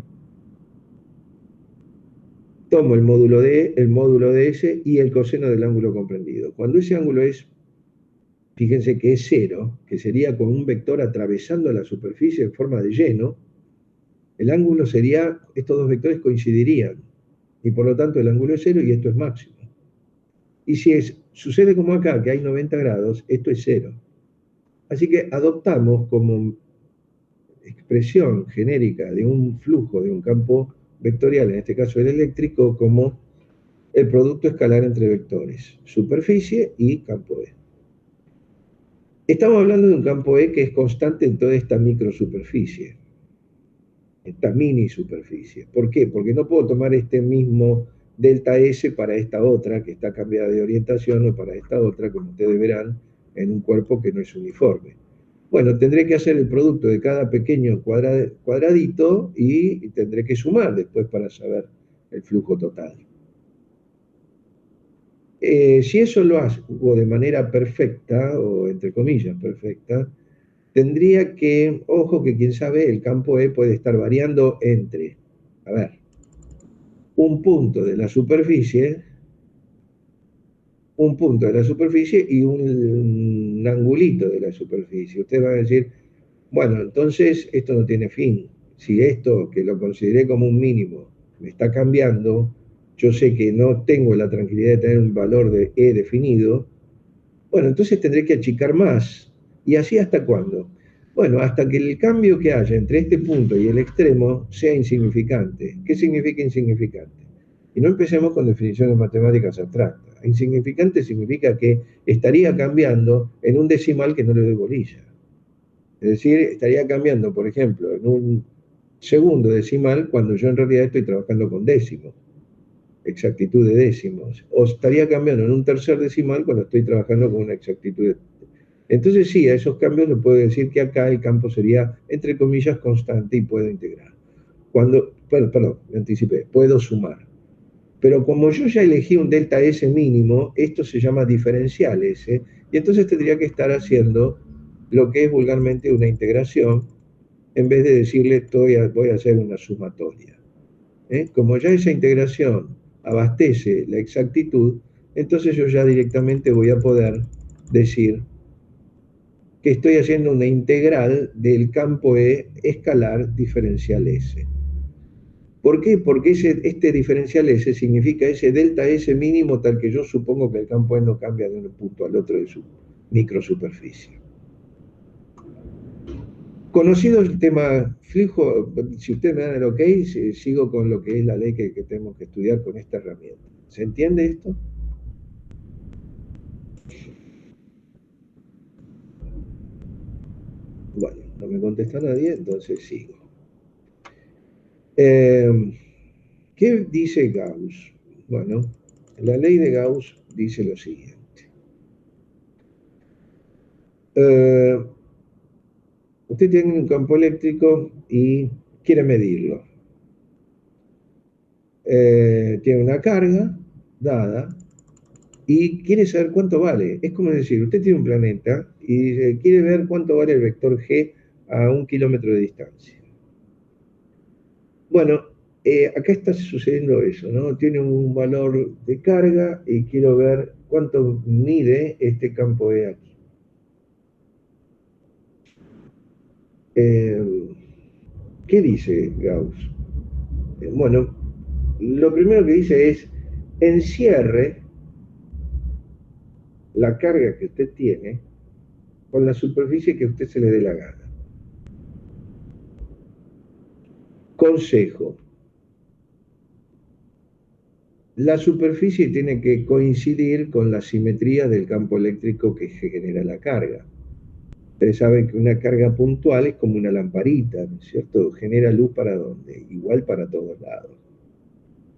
Tomo el módulo de S y el coseno del ángulo comprendido. Cuando ese ángulo fíjense que es 0, que sería con un vector atravesando la superficie en forma de lleno, el ángulo sería, estos dos vectores coincidirían, y por lo tanto el ángulo es 0 y esto es máximo. Y si sucede como acá, que hay 90 grados, esto es 0. Así que adoptamos como expresión genérica de un flujo, de un campo vectorial, en este caso el eléctrico, como el producto escalar entre vectores, superficie y campo E. Estamos hablando de un campo E que es constante en toda esta microsuperficie, esta mini superficie. ¿Por qué? Porque no puedo tomar este mismo delta S para esta otra, que está cambiada de orientación, o para esta otra, como ustedes verán, en un cuerpo que no es uniforme. Bueno, tendré que hacer el producto de cada pequeño cuadradito y tendré que sumar después para saber el flujo total. Si eso lo hago de manera perfecta, o entre comillas perfecta, tendría que, ojo que quién sabe, el campo E puede estar variando entre, a ver, un punto de la superficie y un angulito de la superficie. Ustedes van a decir, bueno, entonces esto no tiene fin. Si esto, que lo consideré como un mínimo, me está cambiando, yo sé que no tengo la tranquilidad de tener un valor de E definido, bueno, entonces tendré que achicar más. ¿Y así hasta cuándo? Bueno, hasta que el cambio que haya entre este punto y el extremo sea insignificante. ¿Qué significa insignificante? Y no empecemos con definiciones matemáticas abstractas. Insignificante significa que estaría cambiando en un decimal que no le doy bolilla. Es decir, estaría cambiando, por ejemplo, en un segundo decimal cuando yo en realidad estoy trabajando con décimos, exactitud de décimos. O estaría cambiando en un tercer decimal cuando estoy trabajando con una exactitud de... Entonces sí, a esos cambios le puedo decir que acá el campo sería, entre comillas, constante y puedo integrar. Perdón, me anticipé, puedo sumar. Pero como yo ya elegí un delta S mínimo, esto se llama diferencial S, y entonces tendría que estar haciendo lo que es vulgarmente una integración, en vez de decirle voy a hacer una sumatoria. Como ya esa integración abastece la exactitud, entonces yo ya directamente voy a poder decir que estoy haciendo una integral del campo E escalar diferencial S. ¿Por qué? Porque este diferencial S significa ese delta S mínimo tal que yo supongo que el campo E no cambia de un punto al otro de su microsuperficie. Conocido el tema flujo, si ustedes me dan el ok, sigo con lo que es la ley que tenemos que estudiar con esta herramienta. ¿Se entiende esto? Bueno, no me contesta nadie, entonces sigo. ¿Qué dice Gauss? Bueno, la ley de Gauss dice lo siguiente. Usted tiene un campo eléctrico y quiere medirlo. Tiene una carga dada y quiere saber cuánto vale. Es como decir, usted tiene un planeta y quiere ver cuánto vale el vector G a 1 kilómetro de distancia. Bueno, acá está sucediendo eso, ¿no? Tiene un valor de carga y quiero ver cuánto mide este campo E aquí. ¿Qué dice Gauss? Bueno, lo primero que dice es, encierre la carga que usted tiene con la superficie que a usted se le dé la gana. Consejo. La superficie tiene que coincidir con la simetría del campo eléctrico que genera la carga. Ustedes saben que una carga puntual es como una lamparita, ¿no es cierto? Genera luz para dónde, igual para todos lados.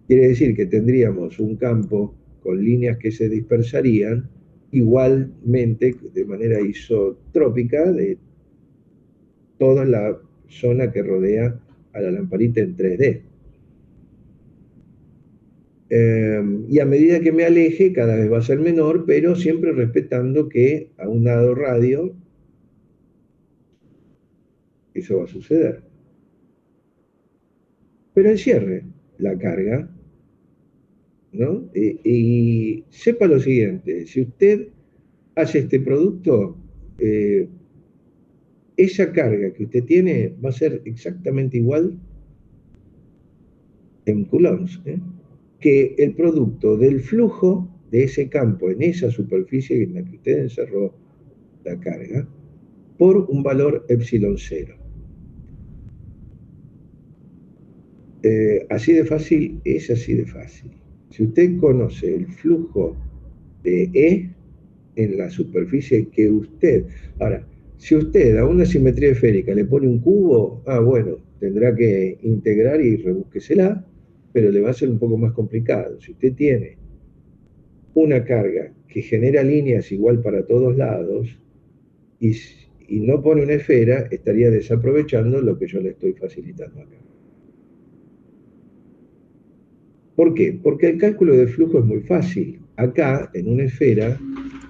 Quiere decir que tendríamos un campo con líneas que se dispersarían igualmente de manera isotrópica de toda la zona que rodea a la lamparita en 3D. Y a medida que me aleje, cada vez va a ser menor, pero siempre respetando que a un dado radio eso va a suceder. Pero encierre la carga, ¿no? Y sepa lo siguiente, si usted hace este producto, esa carga que usted tiene va a ser exactamente igual en coulombs, que el producto del flujo de ese campo en esa superficie en la que usted encerró la carga por un valor epsilon 0. Así de fácil, es así de fácil. Si usted conoce el flujo de E en la superficie que usted... Ahora, si usted a una simetría esférica le pone un cubo, bueno, tendrá que integrar y rebúsquesela, pero le va a ser un poco más complicado. Si usted tiene una carga que genera líneas igual para todos lados y no pone una esfera, estaría desaprovechando lo que yo le estoy facilitando acá. ¿Por qué? Porque el cálculo de flujo es muy fácil. Acá, en una esfera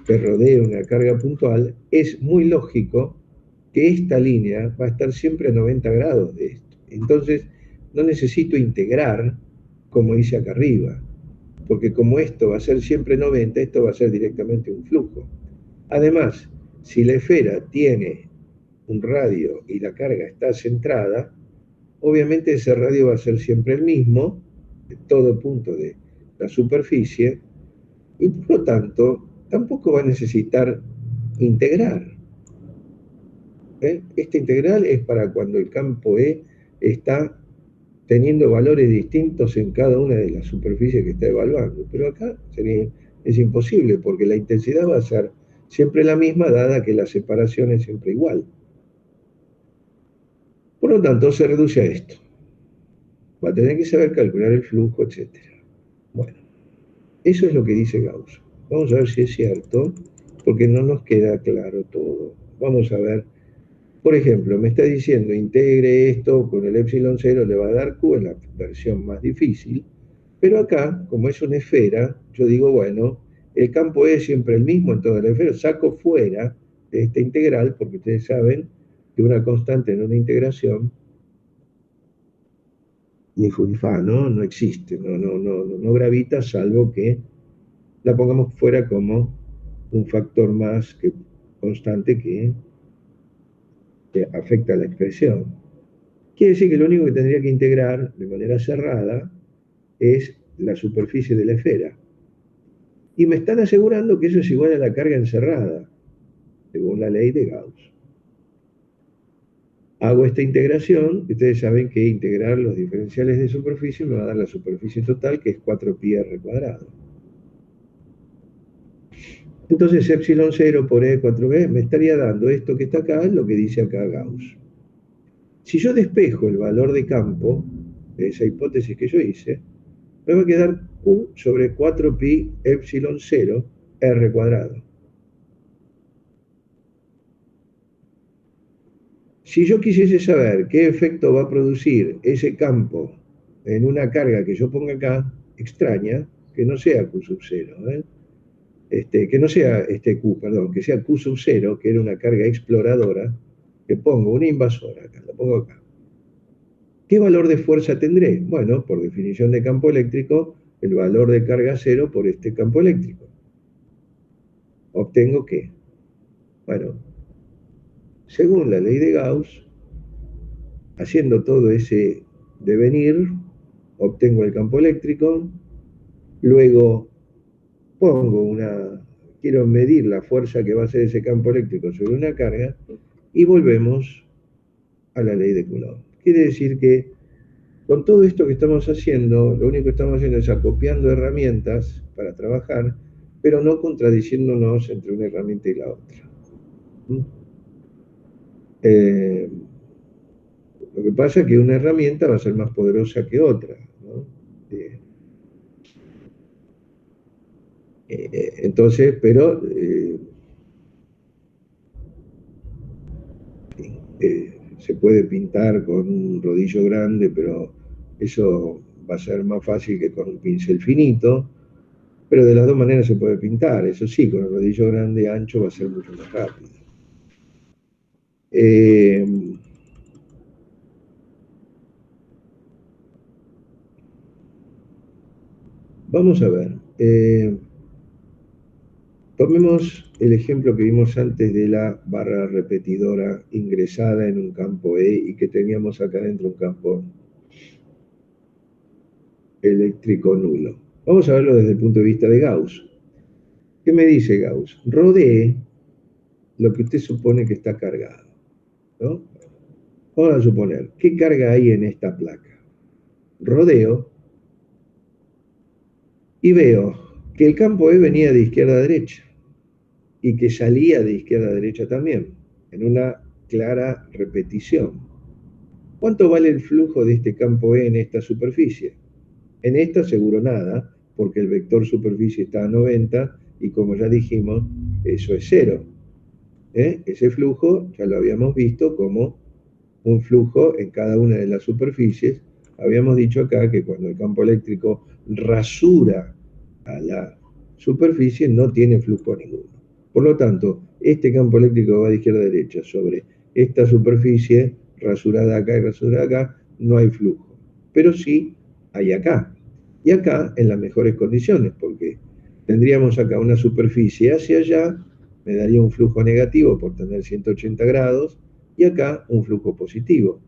que rodea una carga puntual, es muy lógico que esta línea va a estar siempre a 90 grados de esto. Entonces, no necesito integrar como hice acá arriba, porque como esto va a ser siempre 90, esto va a ser directamente un flujo. Además, si la esfera tiene un radio y la carga está centrada, obviamente ese radio va a ser siempre el mismo, de todo punto de la superficie, y por lo tanto tampoco va a necesitar integrar. Esta integral es para cuando el campo E está teniendo valores distintos en cada una de las superficies que está evaluando, pero acá es imposible porque la intensidad va a ser siempre la misma dada que la separación es siempre igual. Por lo tanto se reduce a esto. Va a tener que saber calcular el flujo, etc. Bueno, eso es lo que dice Gauss. Vamos a ver si es cierto, porque no nos queda claro todo. Vamos a ver, por ejemplo, me está diciendo integre esto con el epsilon 0, le va a dar Q en la versión más difícil, pero acá, como es una esfera, yo digo, bueno, el campo es siempre el mismo en toda la esfera, saco fuera de esta integral, porque ustedes saben que una constante en una integración ni fu ni fa, ¿no? No existe, no gravita, salvo que la pongamos fuera como un factor más constante que afecta a la expresión. Quiere decir que lo único que tendría que integrar de manera cerrada es la superficie de la esfera. Y me están asegurando que eso es igual a la carga encerrada, según la ley de Gauss. Hago esta integración, y ustedes saben que integrar los diferenciales de superficie me va a dar la superficie total, que es 4πr². Entonces, epsilon 0 por E 4b me estaría dando esto que está acá, lo que dice acá Gauss. Si yo despejo el valor de campo de esa hipótesis que yo hice, me va a quedar Q sobre 4pi epsilon 0 R². Si yo quisiese saber qué efecto va a producir ese campo en una carga que yo ponga acá, extraña, que no sea Q sub 0, que no sea Q, perdón, que sea Q sub 0, que era una carga exploradora, que pongo una invasora acá, la pongo acá. ¿Qué valor de fuerza tendré? Bueno, por definición de campo eléctrico, el valor de carga 0 por este campo eléctrico. ¿Obtengo qué? Bueno, según la ley de Gauss, haciendo todo ese devenir, obtengo el campo eléctrico, luego quiero medir la fuerza que va a hacer ese campo eléctrico sobre una carga, y volvemos a la ley de Coulomb. Quiere decir que con todo esto que estamos haciendo, lo único que estamos haciendo es acopiando herramientas para trabajar, pero no contradiciéndonos entre una herramienta y la otra. Lo que pasa es que una herramienta va a ser más poderosa que otra, ¿no? Entonces, pero se puede pintar con un rodillo grande, pero eso va a ser más fácil que con un pincel finito, pero de las dos maneras se puede pintar. Eso sí, con el rodillo grande ancho va a ser mucho más rápido. Vamos a ver. Tomemos el ejemplo que vimos antes de la barra repetidora ingresada en un campo E y que teníamos acá dentro un campo eléctrico nulo. Vamos a verlo desde el punto de vista de Gauss. ¿Qué me dice Gauss? Rodee lo que usted supone que está cargado, ¿no? Vamos a suponer, ¿qué carga hay en esta placa? Rodeo y veo que el campo E venía de izquierda a derecha y que salía de izquierda a derecha también, en una clara repetición. ¿Cuánto vale el flujo de este campo E en esta superficie? En esta seguro nada, porque el vector superficie está a 90 y como ya dijimos, eso es 0. Ese flujo ya lo habíamos visto como un flujo en cada una de las superficies. Habíamos dicho acá que cuando el campo eléctrico rasura a la superficie no tiene flujo ninguno. Por lo tanto, este campo eléctrico va de izquierda a derecha sobre esta superficie rasurada acá y rasurada acá, no hay flujo. Pero sí hay acá. Y acá en las mejores condiciones, porque tendríamos acá una superficie hacia allá, me daría un flujo negativo por tener 180 grados, y acá un flujo positivo.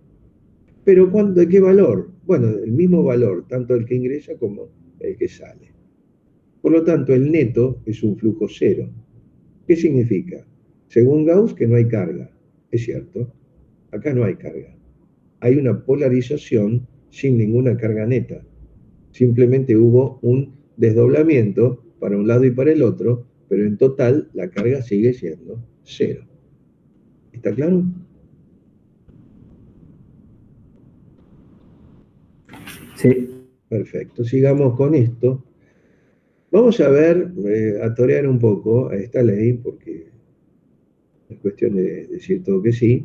¿Pero de qué valor? Bueno, el mismo valor, tanto el que ingresa como el que sale. Por lo tanto, el neto es un flujo cero. ¿Qué significa? Según Gauss, que no hay carga. Es cierto, acá no hay carga. Hay una polarización sin ninguna carga neta. Simplemente hubo un desdoblamiento para un lado y para el otro, pero en total la carga sigue siendo cero. ¿Está claro? Sí. Perfecto, sigamos con esto. Vamos a ver, a torear un poco a esta ley, porque es cuestión de decir todo que sí.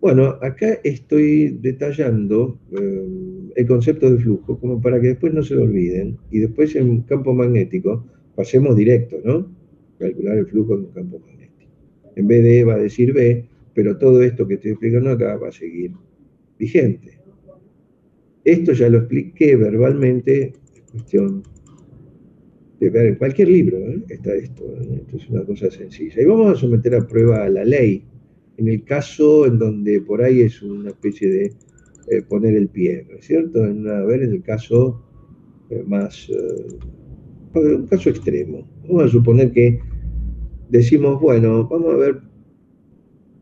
Bueno, acá estoy detallando el concepto de flujo, como para que después no se lo olviden, y después en campo magnético pasemos directo, ¿no? Calcular el flujo en un campo magnético. En vez de E va a decir B, pero todo esto que estoy explicando acá va a seguir vigente. Esto ya lo expliqué verbalmente, es cuestión de ver en cualquier libro, está esto, esto es una cosa sencilla. Y vamos a someter a prueba la ley, en el caso en donde por ahí es una especie de poner el pie, ¿no es cierto? A ver, en el caso más, un caso extremo. Vamos a suponer que decimos, bueno, vamos a ver,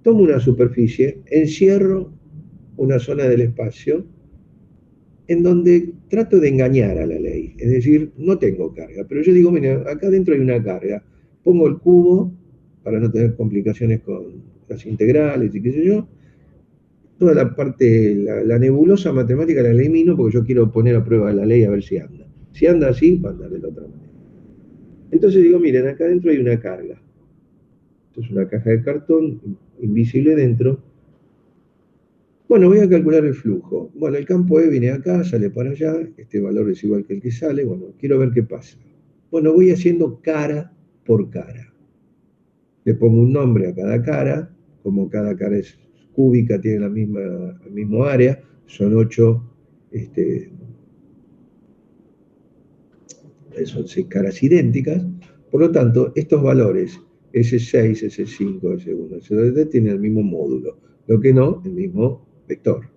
tomo una superficie, encierro una zona del espacio en donde trato de engañar a la ley, es decir, no tengo carga, pero yo digo, mira, acá adentro hay una carga, pongo el cubo para no tener complicaciones con las integrales y qué sé yo, toda la parte, la nebulosa matemática la elimino porque yo quiero poner a prueba la ley a ver si anda. Si anda así, va a andar de la otra manera. Entonces digo, miren, acá adentro hay una carga. Esto es una caja de cartón invisible dentro. Bueno, voy a calcular el flujo. Bueno, el campo E viene acá, sale para allá, este valor es igual que el que sale, bueno, quiero ver qué pasa. Bueno, voy haciendo cara por cara. Le pongo un nombre a cada cara, como cada cara es cúbica, tiene la mismo área, son 8, son 6 caras idénticas, por lo tanto, estos valores, S6, S5, S1, S2, tienen el mismo módulo, lo que no, el mismo vector.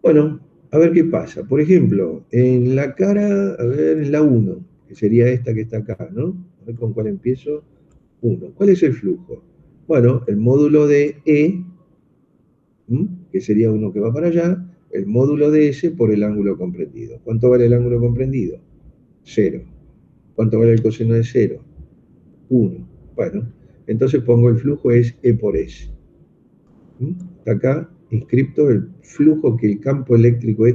Bueno, a ver qué pasa. Por ejemplo, en la cara, a ver, en la 1, que sería esta que está acá, ¿no? A ver con cuál empiezo. 1. ¿Cuál es el flujo? Bueno, el módulo de E, que sería uno que va para allá, el módulo de S por el ángulo comprendido. ¿Cuánto vale el ángulo comprendido? 0. ¿Cuánto vale el coseno de 0? 1. Bueno, entonces pongo el flujo es E por S. Está acá inscripto el flujo que el campo eléctrico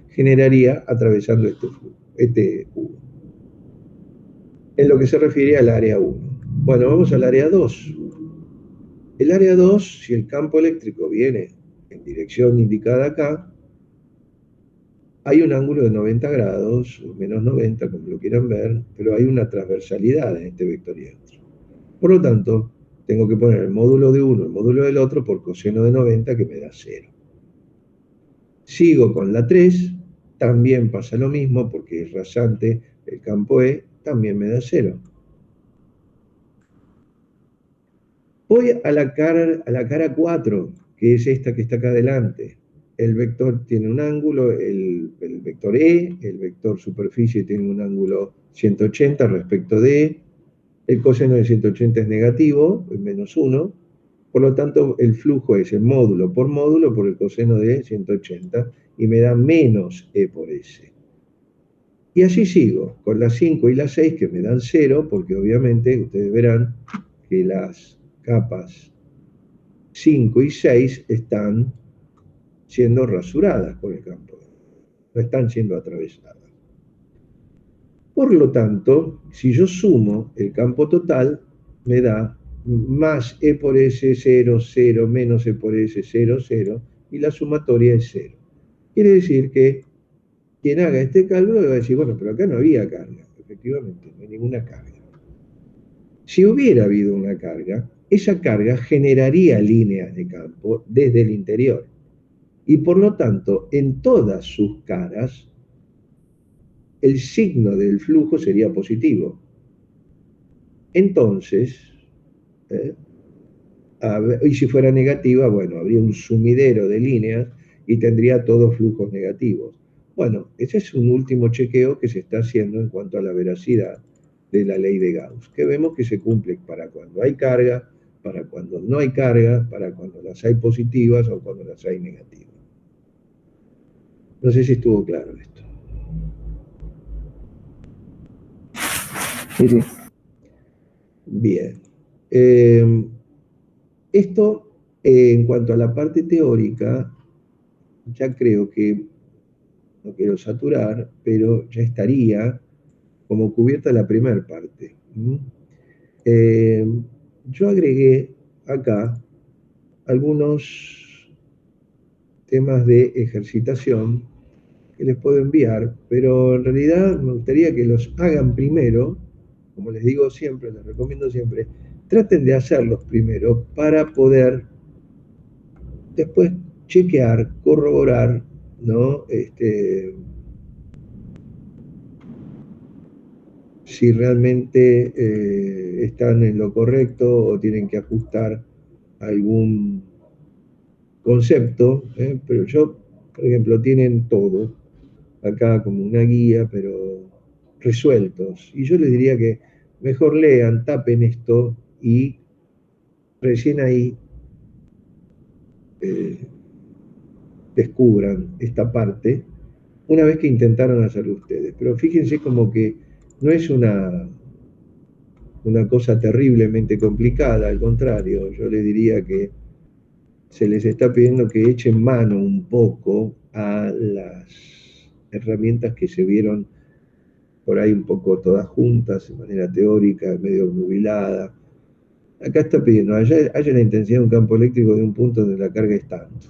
generaría atravesando este cubo. En lo que se refiere al área 1. Bueno, vamos al área 2. El área 2, si el campo eléctrico viene en dirección indicada acá, hay un ángulo de 90 grados, o menos 90, como lo quieran ver, pero hay una transversalidad en este vectorial. Por lo tanto, tengo que poner el módulo de uno, el módulo del otro, por coseno de 90, que me da 0. Sigo con la 3, también pasa lo mismo, porque es rasante el campo E, también me da 0. Voy a la cara 4, que es esta que está acá adelante. El vector tiene un ángulo, el vector E, el vector superficie tiene un ángulo 180 respecto de E. El coseno de 180 es negativo, es menos 1. Por lo tanto, el flujo es el módulo por el coseno de 180 y me da menos E por S. Y así sigo, con las 5 y las 6 que me dan 0, porque obviamente ustedes verán que las capas 5 y 6 están siendo rasuradas por el campo, no están siendo atravesadas. Por lo tanto, si yo sumo el campo total, me da más E por S 0, 0, menos E por S 0, 0, y la sumatoria es 0. Quiere decir que quien haga este cálculo va a decir, bueno, pero acá no había carga. Efectivamente, no hay ninguna carga. Si hubiera habido una carga, esa carga generaría líneas de campo desde el interior. Y por lo tanto, en todas sus caras, el signo del flujo sería positivo. Entonces, y si fuera negativa, bueno, habría un sumidero de líneas y tendría todos flujos negativos. Bueno, ese es un último chequeo que se está haciendo en cuanto a la veracidad de la ley de Gauss, que vemos que se cumple para cuando hay carga, para cuando no hay carga, para cuando las hay positivas o cuando las hay negativas. No sé si estuvo claro esto. Sí, sí. Bien. Esto, en cuanto a la parte teórica, ya creo que, no quiero saturar, pero ya estaría como cubierta la primera parte. Yo agregué acá algunos temas de ejercitación que les puedo enviar, pero en realidad me gustaría que los hagan primero, como les digo siempre, les recomiendo siempre, traten de hacerlos primero para poder después chequear, corroborar, ¿no? si realmente están en lo correcto o tienen que ajustar algún concepto, pero yo, por ejemplo, tienen todo acá como una guía, pero resueltos. Y yo les diría que mejor lean, tapen esto y recién ahí eh, descubran esta parte una vez que intentaron hacerlo ustedes. Pero fíjense como que no es una cosa terriblemente complicada, al contrario, yo les diría que se les está pidiendo que echen mano un poco a las herramientas que se vieron por ahí un poco todas juntas, de manera teórica, medio nubilada. Acá está pidiendo, haya la intensidad de un campo eléctrico de un punto donde la carga es tanto.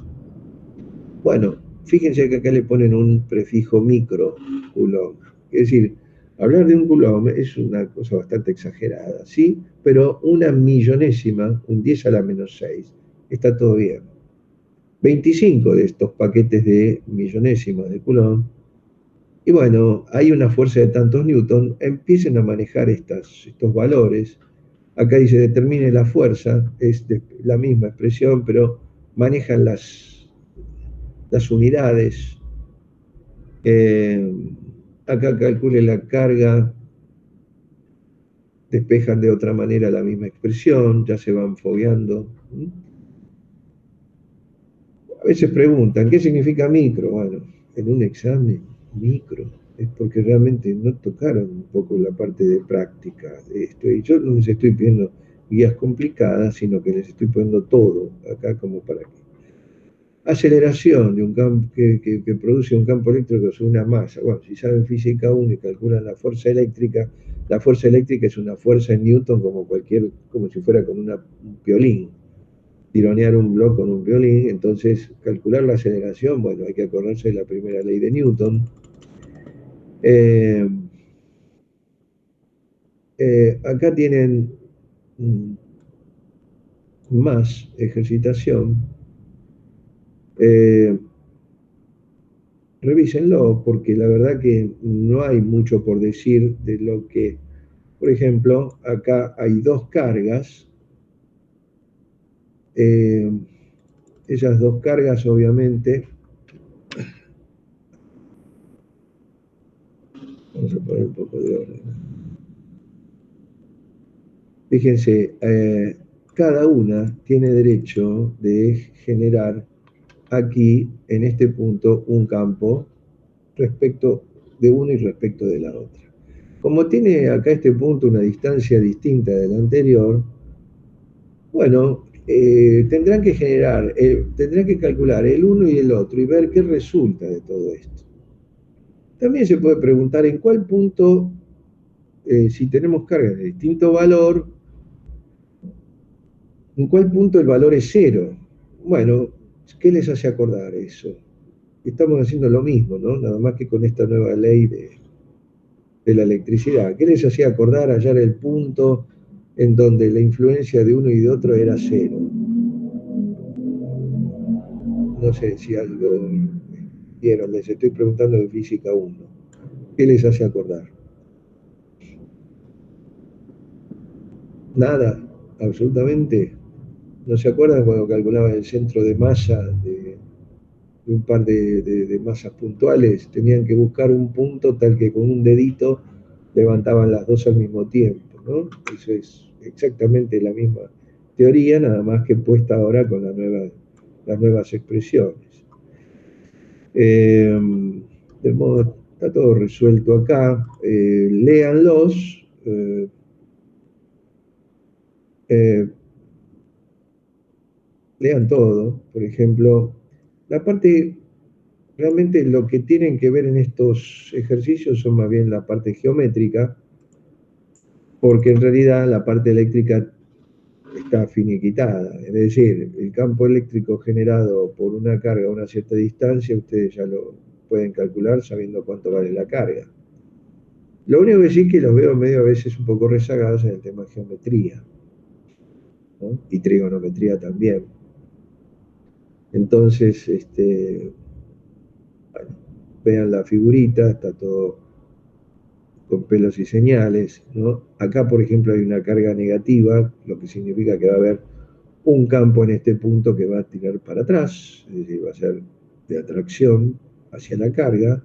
Bueno, fíjense que acá le ponen un prefijo micro coulomb. Es decir, hablar de un coulomb es una cosa bastante exagerada, ¿sí? Pero una millonésima, un 10 a la menos 6, está todo bien. 25 de estos paquetes de millonésimas de Coulomb. Y bueno, hay una fuerza de tantos newton, empiecen a manejar estos valores. Acá dice determine la fuerza, es la misma expresión, pero manejan las unidades. Acá calcule la carga, despejan de otra manera la misma expresión, ya se van fogueando. A veces preguntan, ¿qué significa micro? Bueno, en un examen, micro, es porque realmente no tocaron un poco la parte de práctica de esto. Y yo no les estoy pidiendo guías complicadas, sino que les estoy poniendo todo acá como para que. Aceleración de un campo que produce un campo eléctrico sobre una masa. Bueno, si saben física 1 y calculan la fuerza eléctrica es una fuerza en Newton como si fuera con un violín. Tironear un bloque con un violín, entonces calcular la aceleración, bueno, hay que acordarse de la primera ley de Newton. Acá tienen más ejercitación. Revísenlo, porque la verdad que no hay mucho por decir de lo que, por ejemplo, acá hay dos cargas. Esas dos cargas, obviamente, vamos a poner un poco de orden. Fíjense, cada una tiene derecho de generar aquí, en este punto, un campo respecto de uno y respecto de la otra. Como tiene acá este punto una distancia distinta de la anterior, bueno, tendrán que calcular el uno y el otro y ver qué resulta de todo esto. También se puede preguntar en cuál punto, si tenemos cargas de distinto valor, en cuál punto el valor es cero. Bueno, ¿qué les hace acordar eso? Estamos haciendo lo mismo, ¿no? Nada más que con esta nueva ley de la electricidad. ¿Qué les hacía acordar hallar el punto en donde la influencia de uno y de otro era cero? No sé si algo vieron, les estoy preguntando de física 1. ¿Qué les hace acordar? Nada, absolutamente. ¿No se acuerdan cuando calculaban el centro de masa de un par de masas puntuales? Tenían que buscar un punto tal que con un dedito levantaban las dos al mismo tiempo, ¿no? Eso es exactamente la misma teoría, nada más que puesta ahora con las nuevas expresiones. De modo, está todo resuelto acá. Léanlos. Lean todo. Por ejemplo, la parte, realmente lo que tienen que ver en estos ejercicios son más bien la parte geométrica, porque en realidad la parte eléctrica está finiquitada. Es decir, el campo eléctrico generado por una carga a una cierta distancia, ustedes ya lo pueden calcular sabiendo cuánto vale la carga. Lo único que sí que los veo medio a veces un poco rezagados en el tema de geometría, ¿no? Y trigonometría también. Entonces, bueno, vean la figurita, está todo con pelos y señales, ¿no? Acá, por ejemplo, hay una carga negativa, lo que significa que va a haber un campo en este punto que va a tirar para atrás, es decir, va a ser de atracción hacia la carga.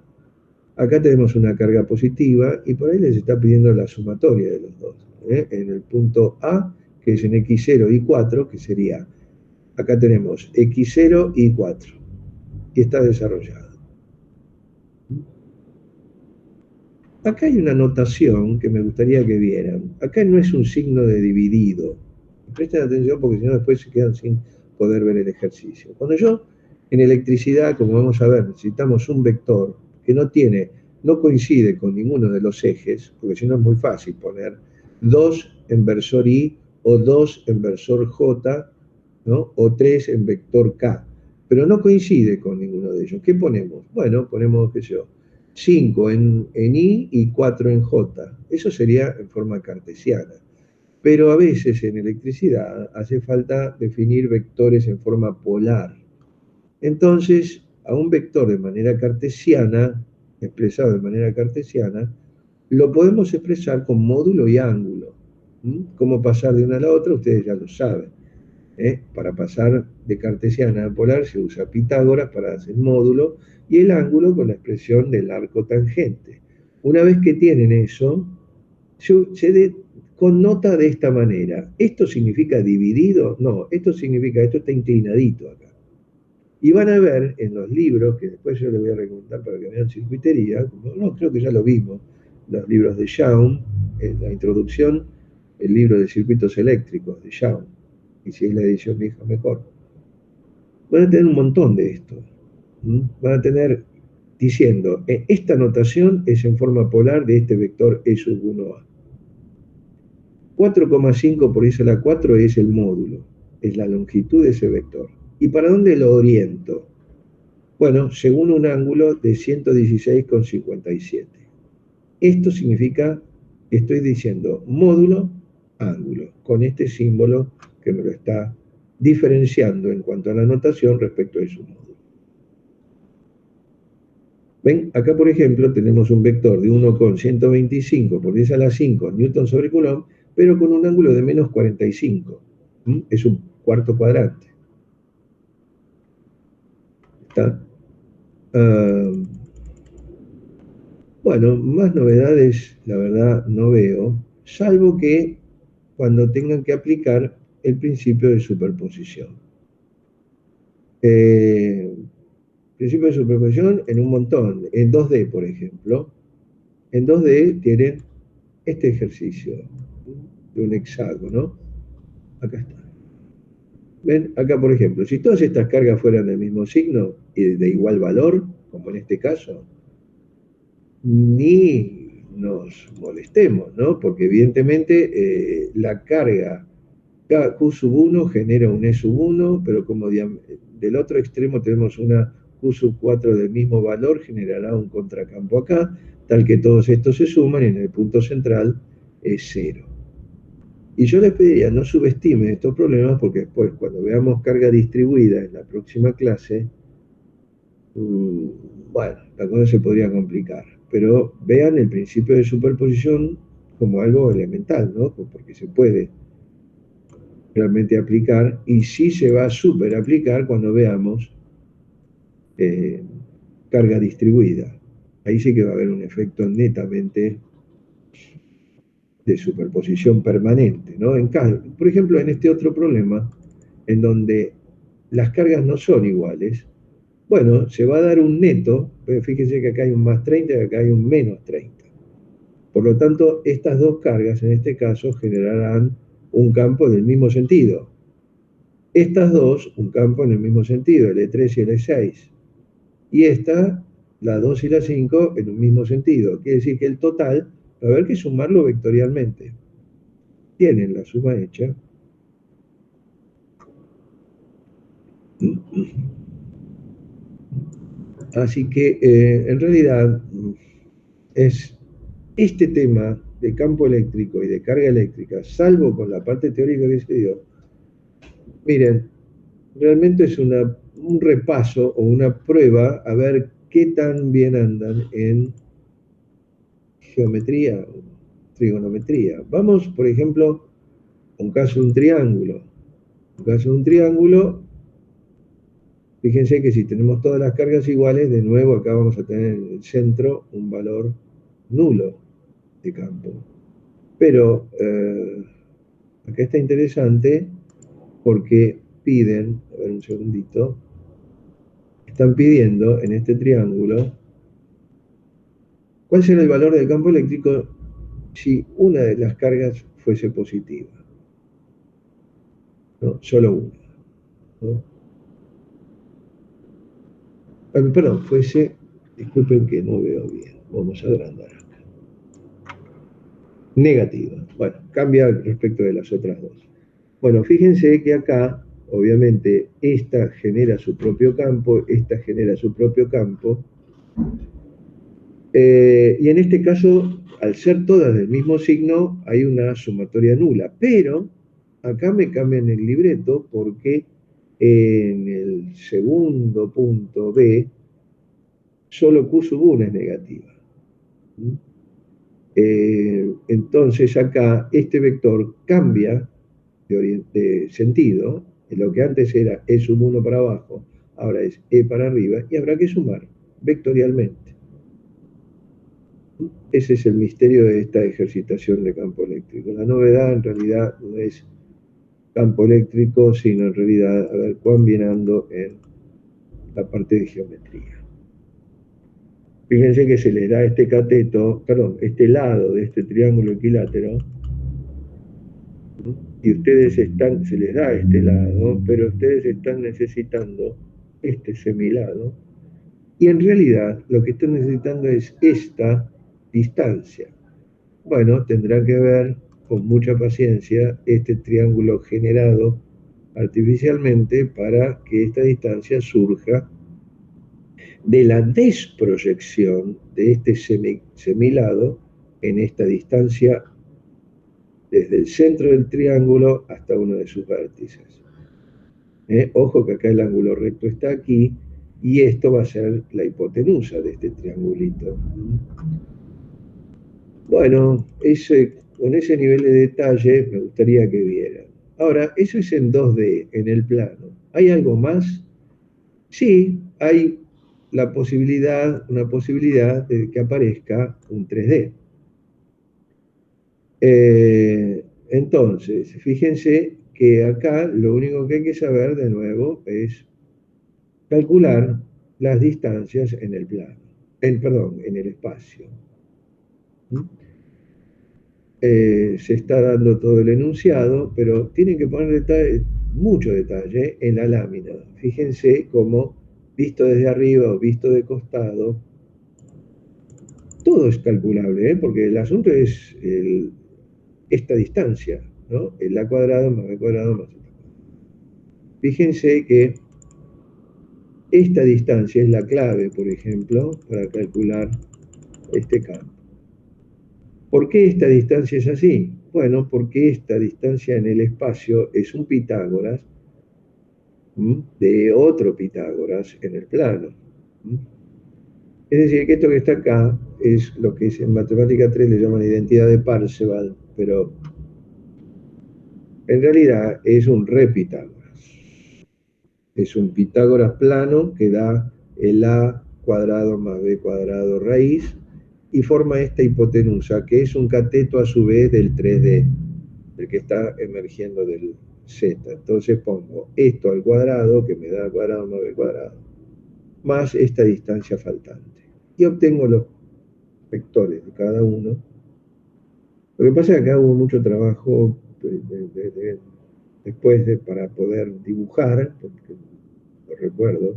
Acá tenemos una carga positiva y por ahí les está pidiendo la sumatoria de los dos. En el punto A, que es en X0 y 4, que sería, acá tenemos X0 y 4, y está desarrollado. Acá hay una notación que me gustaría que vieran. Acá no es un signo de dividido. Presten atención porque si no después se quedan sin poder ver el ejercicio. Cuando yo en electricidad, como vamos a ver, necesitamos un vector que no coincide con ninguno de los ejes, porque si no es muy fácil poner 2 en versor I o 2 en versor J, ¿no? O 3 en vector K, pero no coincide con ninguno de ellos. ¿Qué ponemos? Bueno, ponemos, qué sé yo, 5 en I y 4 en J. Eso sería en forma cartesiana. Pero a veces en electricidad hace falta definir vectores en forma polar. Entonces, a un vector de manera cartesiana, expresado de manera cartesiana, lo podemos expresar con módulo y ángulo. ¿Cómo pasar de una a la otra? Ustedes ya lo saben. Para pasar de cartesiana a polar se usa Pitágoras para hacer módulo y el ángulo con la expresión del arco tangente. Una vez que tienen eso, se connota de esta manera. ¿Esto significa dividido? No, esto significa, esto está inclinadito acá. Y van a ver en los libros, que después yo les voy a recomendar para que vean circuitería, no, creo que ya lo vimos, los libros de Young, en la introducción, el libro de circuitos eléctricos de Young, y si es la edición vieja mejor. Van a tener un montón de esto. Van a tener diciendo, esta notación es en forma polar de este vector E sub 1A. 4,5 por I a la 4 es el módulo, es la longitud de ese vector. ¿Y para dónde lo oriento? Bueno, según un ángulo de 116,57. Esto significa que estoy diciendo módulo, ángulo, con este símbolo que me lo está diferenciando en cuanto a la notación respecto de su módulo. ¿Ven? Acá, por ejemplo, tenemos un vector de 1,125 por 10 a la 5 newton sobre coulomb, pero con un ángulo de menos 45. Es un cuarto cuadrante. ¿Está? Bueno, más novedades, la verdad, no veo, salvo que cuando tengan que aplicar el principio de superposición. Principio de superposición en un montón, en 2D, por ejemplo. En 2D tienen este ejercicio de un hexágono. Acá está. ¿Ven? Acá, por ejemplo, si todas estas cargas fueran del mismo signo y de igual valor, como en este caso, ni nos molestemos, ¿no? Porque evidentemente la carga Q sub 1 genera un E sub 1, pero como del otro extremo tenemos una Q sub 4 del mismo valor, generará un contracampo acá, tal que todos estos se suman y en el punto central es 0. Y yo les pediría, no subestimen estos problemas porque después, cuando veamos carga distribuida en la próxima clase, bueno, la cosa se podría complicar. Pero vean el principio de superposición como algo elemental, ¿no? Porque se puede realmente aplicar y sí se va a super aplicar cuando veamos carga distribuida. Ahí sí que va a haber un efecto netamente de superposición permanente, ¿no? Por ejemplo, en este otro problema, en donde las cargas no son iguales, bueno, se va a dar un neto, pero fíjense que acá hay un más 30 y acá hay un menos 30. Por lo tanto, estas dos cargas, en este caso, generarán un campo del mismo sentido. Estas dos, un campo en el mismo sentido, el E3 y el E6. Y esta, la 2 y la 5, en un mismo sentido. Quiere decir que el total va a haber que sumarlo vectorialmente. Tienen la suma hecha. Así que, en realidad, es este tema de campo eléctrico y de carga eléctrica, salvo con la parte teórica que se dio, miren, realmente es un repaso o una prueba a ver qué tan bien andan en geometría, trigonometría. Vamos, por ejemplo, a un caso de un triángulo. Un caso de un triángulo, fíjense que si tenemos todas las cargas iguales, de nuevo acá vamos a tener en el centro un valor nulo de campo. Pero acá está interesante porque piden, a ver un segundito, están pidiendo en este triángulo cuál será el valor del campo eléctrico si una de las cargas fuese positiva. ¿No? Solo una. ¿No? Perdón, fuese, disculpen que no veo bien, vamos a agrandar acá. Negativa. Bueno, cambia respecto de las otras dos. Bueno, fíjense que acá, obviamente, esta genera su propio campo, esta genera su propio campo, y en este caso, al ser todas del mismo signo, hay una sumatoria nula, pero acá me cambian el libreto porque en el segundo punto B, solo Q sub 1 es negativa. Entonces acá este vector cambia de sentido, lo que antes era E sub 1 para abajo, ahora es E para arriba, y habrá que sumar vectorialmente. Ese es el misterio de esta ejercitación de campo eléctrico. La novedad en realidad no es campo eléctrico, sino en realidad a ver cuán bien ando en la parte de geometría. Fíjense que se les da este cateto, perdón, este lado de este triángulo equilátero, y ustedes están, se les da este lado, pero ustedes están necesitando este semilado, y en realidad lo que están necesitando es esta distancia. Bueno, tendrá que ver con mucha paciencia este triángulo generado artificialmente para que esta distancia surja de la desproyección de este semilado en esta distancia desde el centro del triángulo hasta uno de sus vértices. Ojo que acá el ángulo recto está aquí y esto va a ser la hipotenusa de este triangulito. Bueno, con ese nivel de detalle me gustaría que vieran. Ahora, eso es en 2D, en el plano. ¿Hay algo más? Sí, hay una posibilidad de que aparezca un 3D. Entonces, fíjense que acá lo único que hay que saber de nuevo es calcular las distancias en el plano, en el espacio. Se está dando todo el enunciado, pero tienen que poner mucho detalle en la lámina. Fíjense cómo, visto desde arriba o visto de costado, todo es calculable, porque el asunto es esta distancia, ¿no? El A cuadrado más B cuadrado más Z cuadrado. Fíjense que esta distancia es la clave, por ejemplo, para calcular este campo. ¿Por qué esta distancia es así? Bueno, porque esta distancia en el espacio es un Pitágoras de otro Pitágoras en el plano. Es decir, que esto que está acá es lo que en matemática 3 le llaman identidad de Parseval, pero en realidad es un repitágoras. Es un Pitágoras plano que da el A cuadrado más B cuadrado raíz y forma esta hipotenusa, que es un cateto a su vez del 3D, el que está emergiendo del Z. Entonces pongo esto al cuadrado, que me da A cuadrado más B cuadrado, más esta distancia faltante. Y obtengo los vectores de cada uno. Lo que pasa es que acá hubo mucho trabajo después para poder dibujar, porque lo recuerdo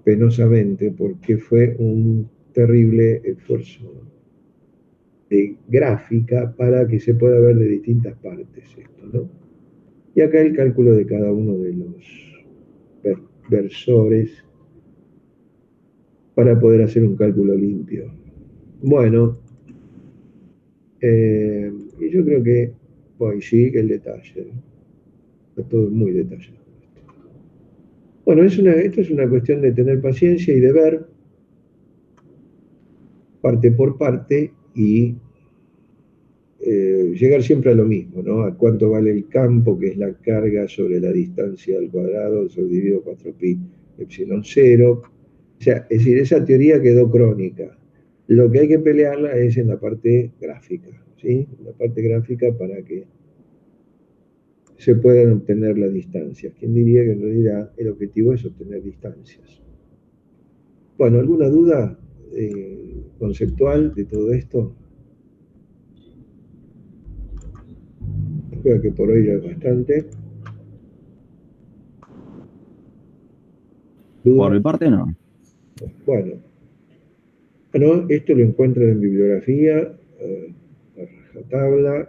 penosamente, porque fue un terrible esfuerzo de gráfica para que se pueda ver de distintas partes esto, ¿no? Y acá el cálculo de cada uno de los versores para poder hacer un cálculo limpio. Bueno, y yo creo que hoy sí que el detalle, ¿no? Está todo muy detallado. Bueno, esto es una cuestión de tener paciencia y de ver parte por parte y llegar siempre a lo mismo, ¿no? A cuánto vale el campo, que es la carga sobre la distancia al cuadrado, dividido 4pi epsilon 0. O sea, es decir, esa teoría quedó crónica. Lo que hay que pelearla es en la parte gráfica, ¿sí? La parte gráfica para que se puedan obtener las distancias. ¿Quién diría que en realidad el objetivo es obtener distancias? Bueno, ¿alguna duda conceptual de todo esto? Creo que por hoy ya es bastante. Por ¿Duda? mi parte, no. Bueno, esto lo encuentran en bibliografía, a rajatabla.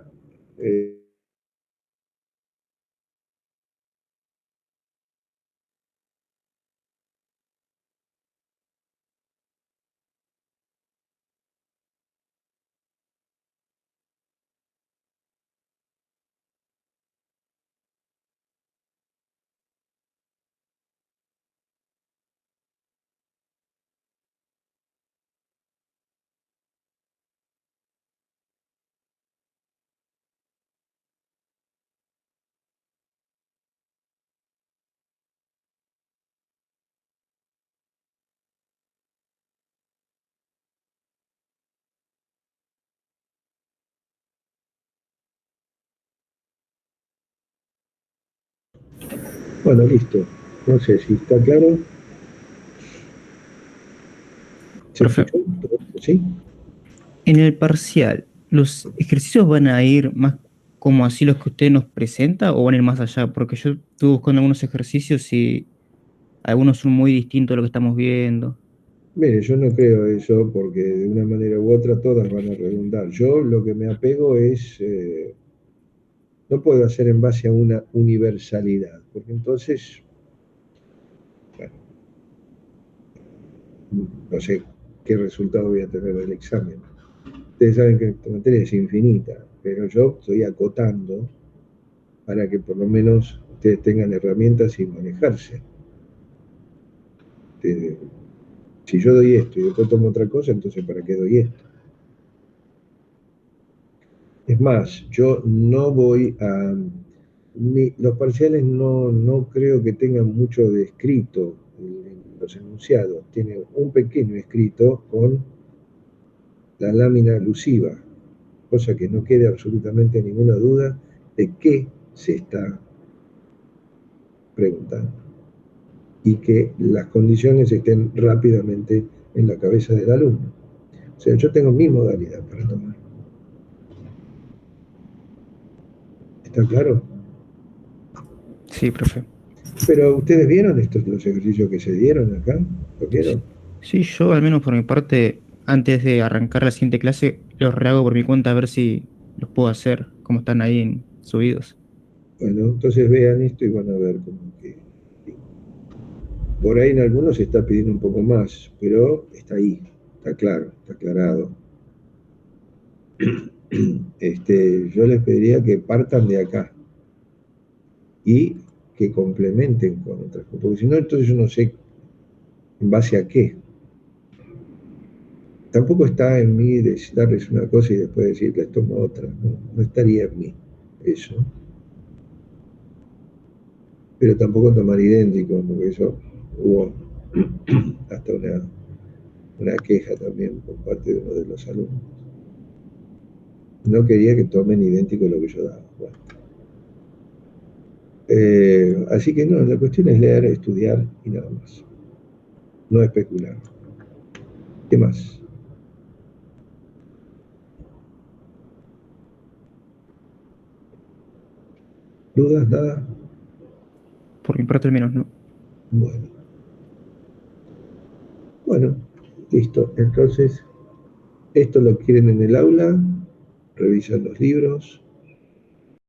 Bueno, listo. No sé si está claro. ¿Se Profe, escuchó? ¿Sí? en el parcial, ¿los ejercicios van a ir más como así los que usted nos presenta o van a ir más allá? Porque yo estuve buscando algunos ejercicios y algunos son muy distintos a lo que estamos viendo. Mire, yo no creo eso porque de una manera u otra todas van a redundar. Yo lo que me apego es, no puedo hacer en base a una universalidad, porque entonces, bueno, no sé qué resultado voy a tener del examen. Ustedes saben que esta materia es infinita, pero yo estoy acotando para que por lo menos ustedes tengan herramientas y manejarse. Eh, si yo doy esto y después tomo otra cosa, entonces ¿para qué doy esto? Es más, yo no voy a... los parciales no creo que tengan mucho de escrito en los enunciados. Tiene un pequeño escrito con la lámina alusiva, cosa que no quede absolutamente ninguna duda de qué se está preguntando y que las condiciones estén rápidamente en la cabeza del alumno. O sea, yo tengo mi modalidad para tomar. ¿Está claro? Sí, profe. Pero ustedes vieron los ejercicios que se dieron acá, ¿lo Sí, vieron? sí, yo al menos por mi parte, antes de arrancar la siguiente clase, los rehago por mi cuenta a ver si los puedo hacer, como están ahí subidos. Bueno, entonces vean esto y van a ver como que por ahí en algunos se está pidiendo un poco más, pero está ahí, está claro, está aclarado. Yo les pediría que partan de acá y que complementen con otras cosas, porque si no, entonces yo no sé en base a qué. Tampoco está en mí darles una cosa y después decirles tomo otra, no estaría en mí eso. Pero tampoco tomar idéntico, porque eso hubo hasta una queja también por parte de uno de los alumnos. No quería que tomen idéntico lo que yo daba. Bueno. Así que no, la cuestión es leer, estudiar y nada más. No especular. ¿Qué más? ¿Dudas? ¿Nada? Por mi parte al menos no. Bueno. Bueno, listo. Entonces, esto lo quieren en el aula, revisan los libros,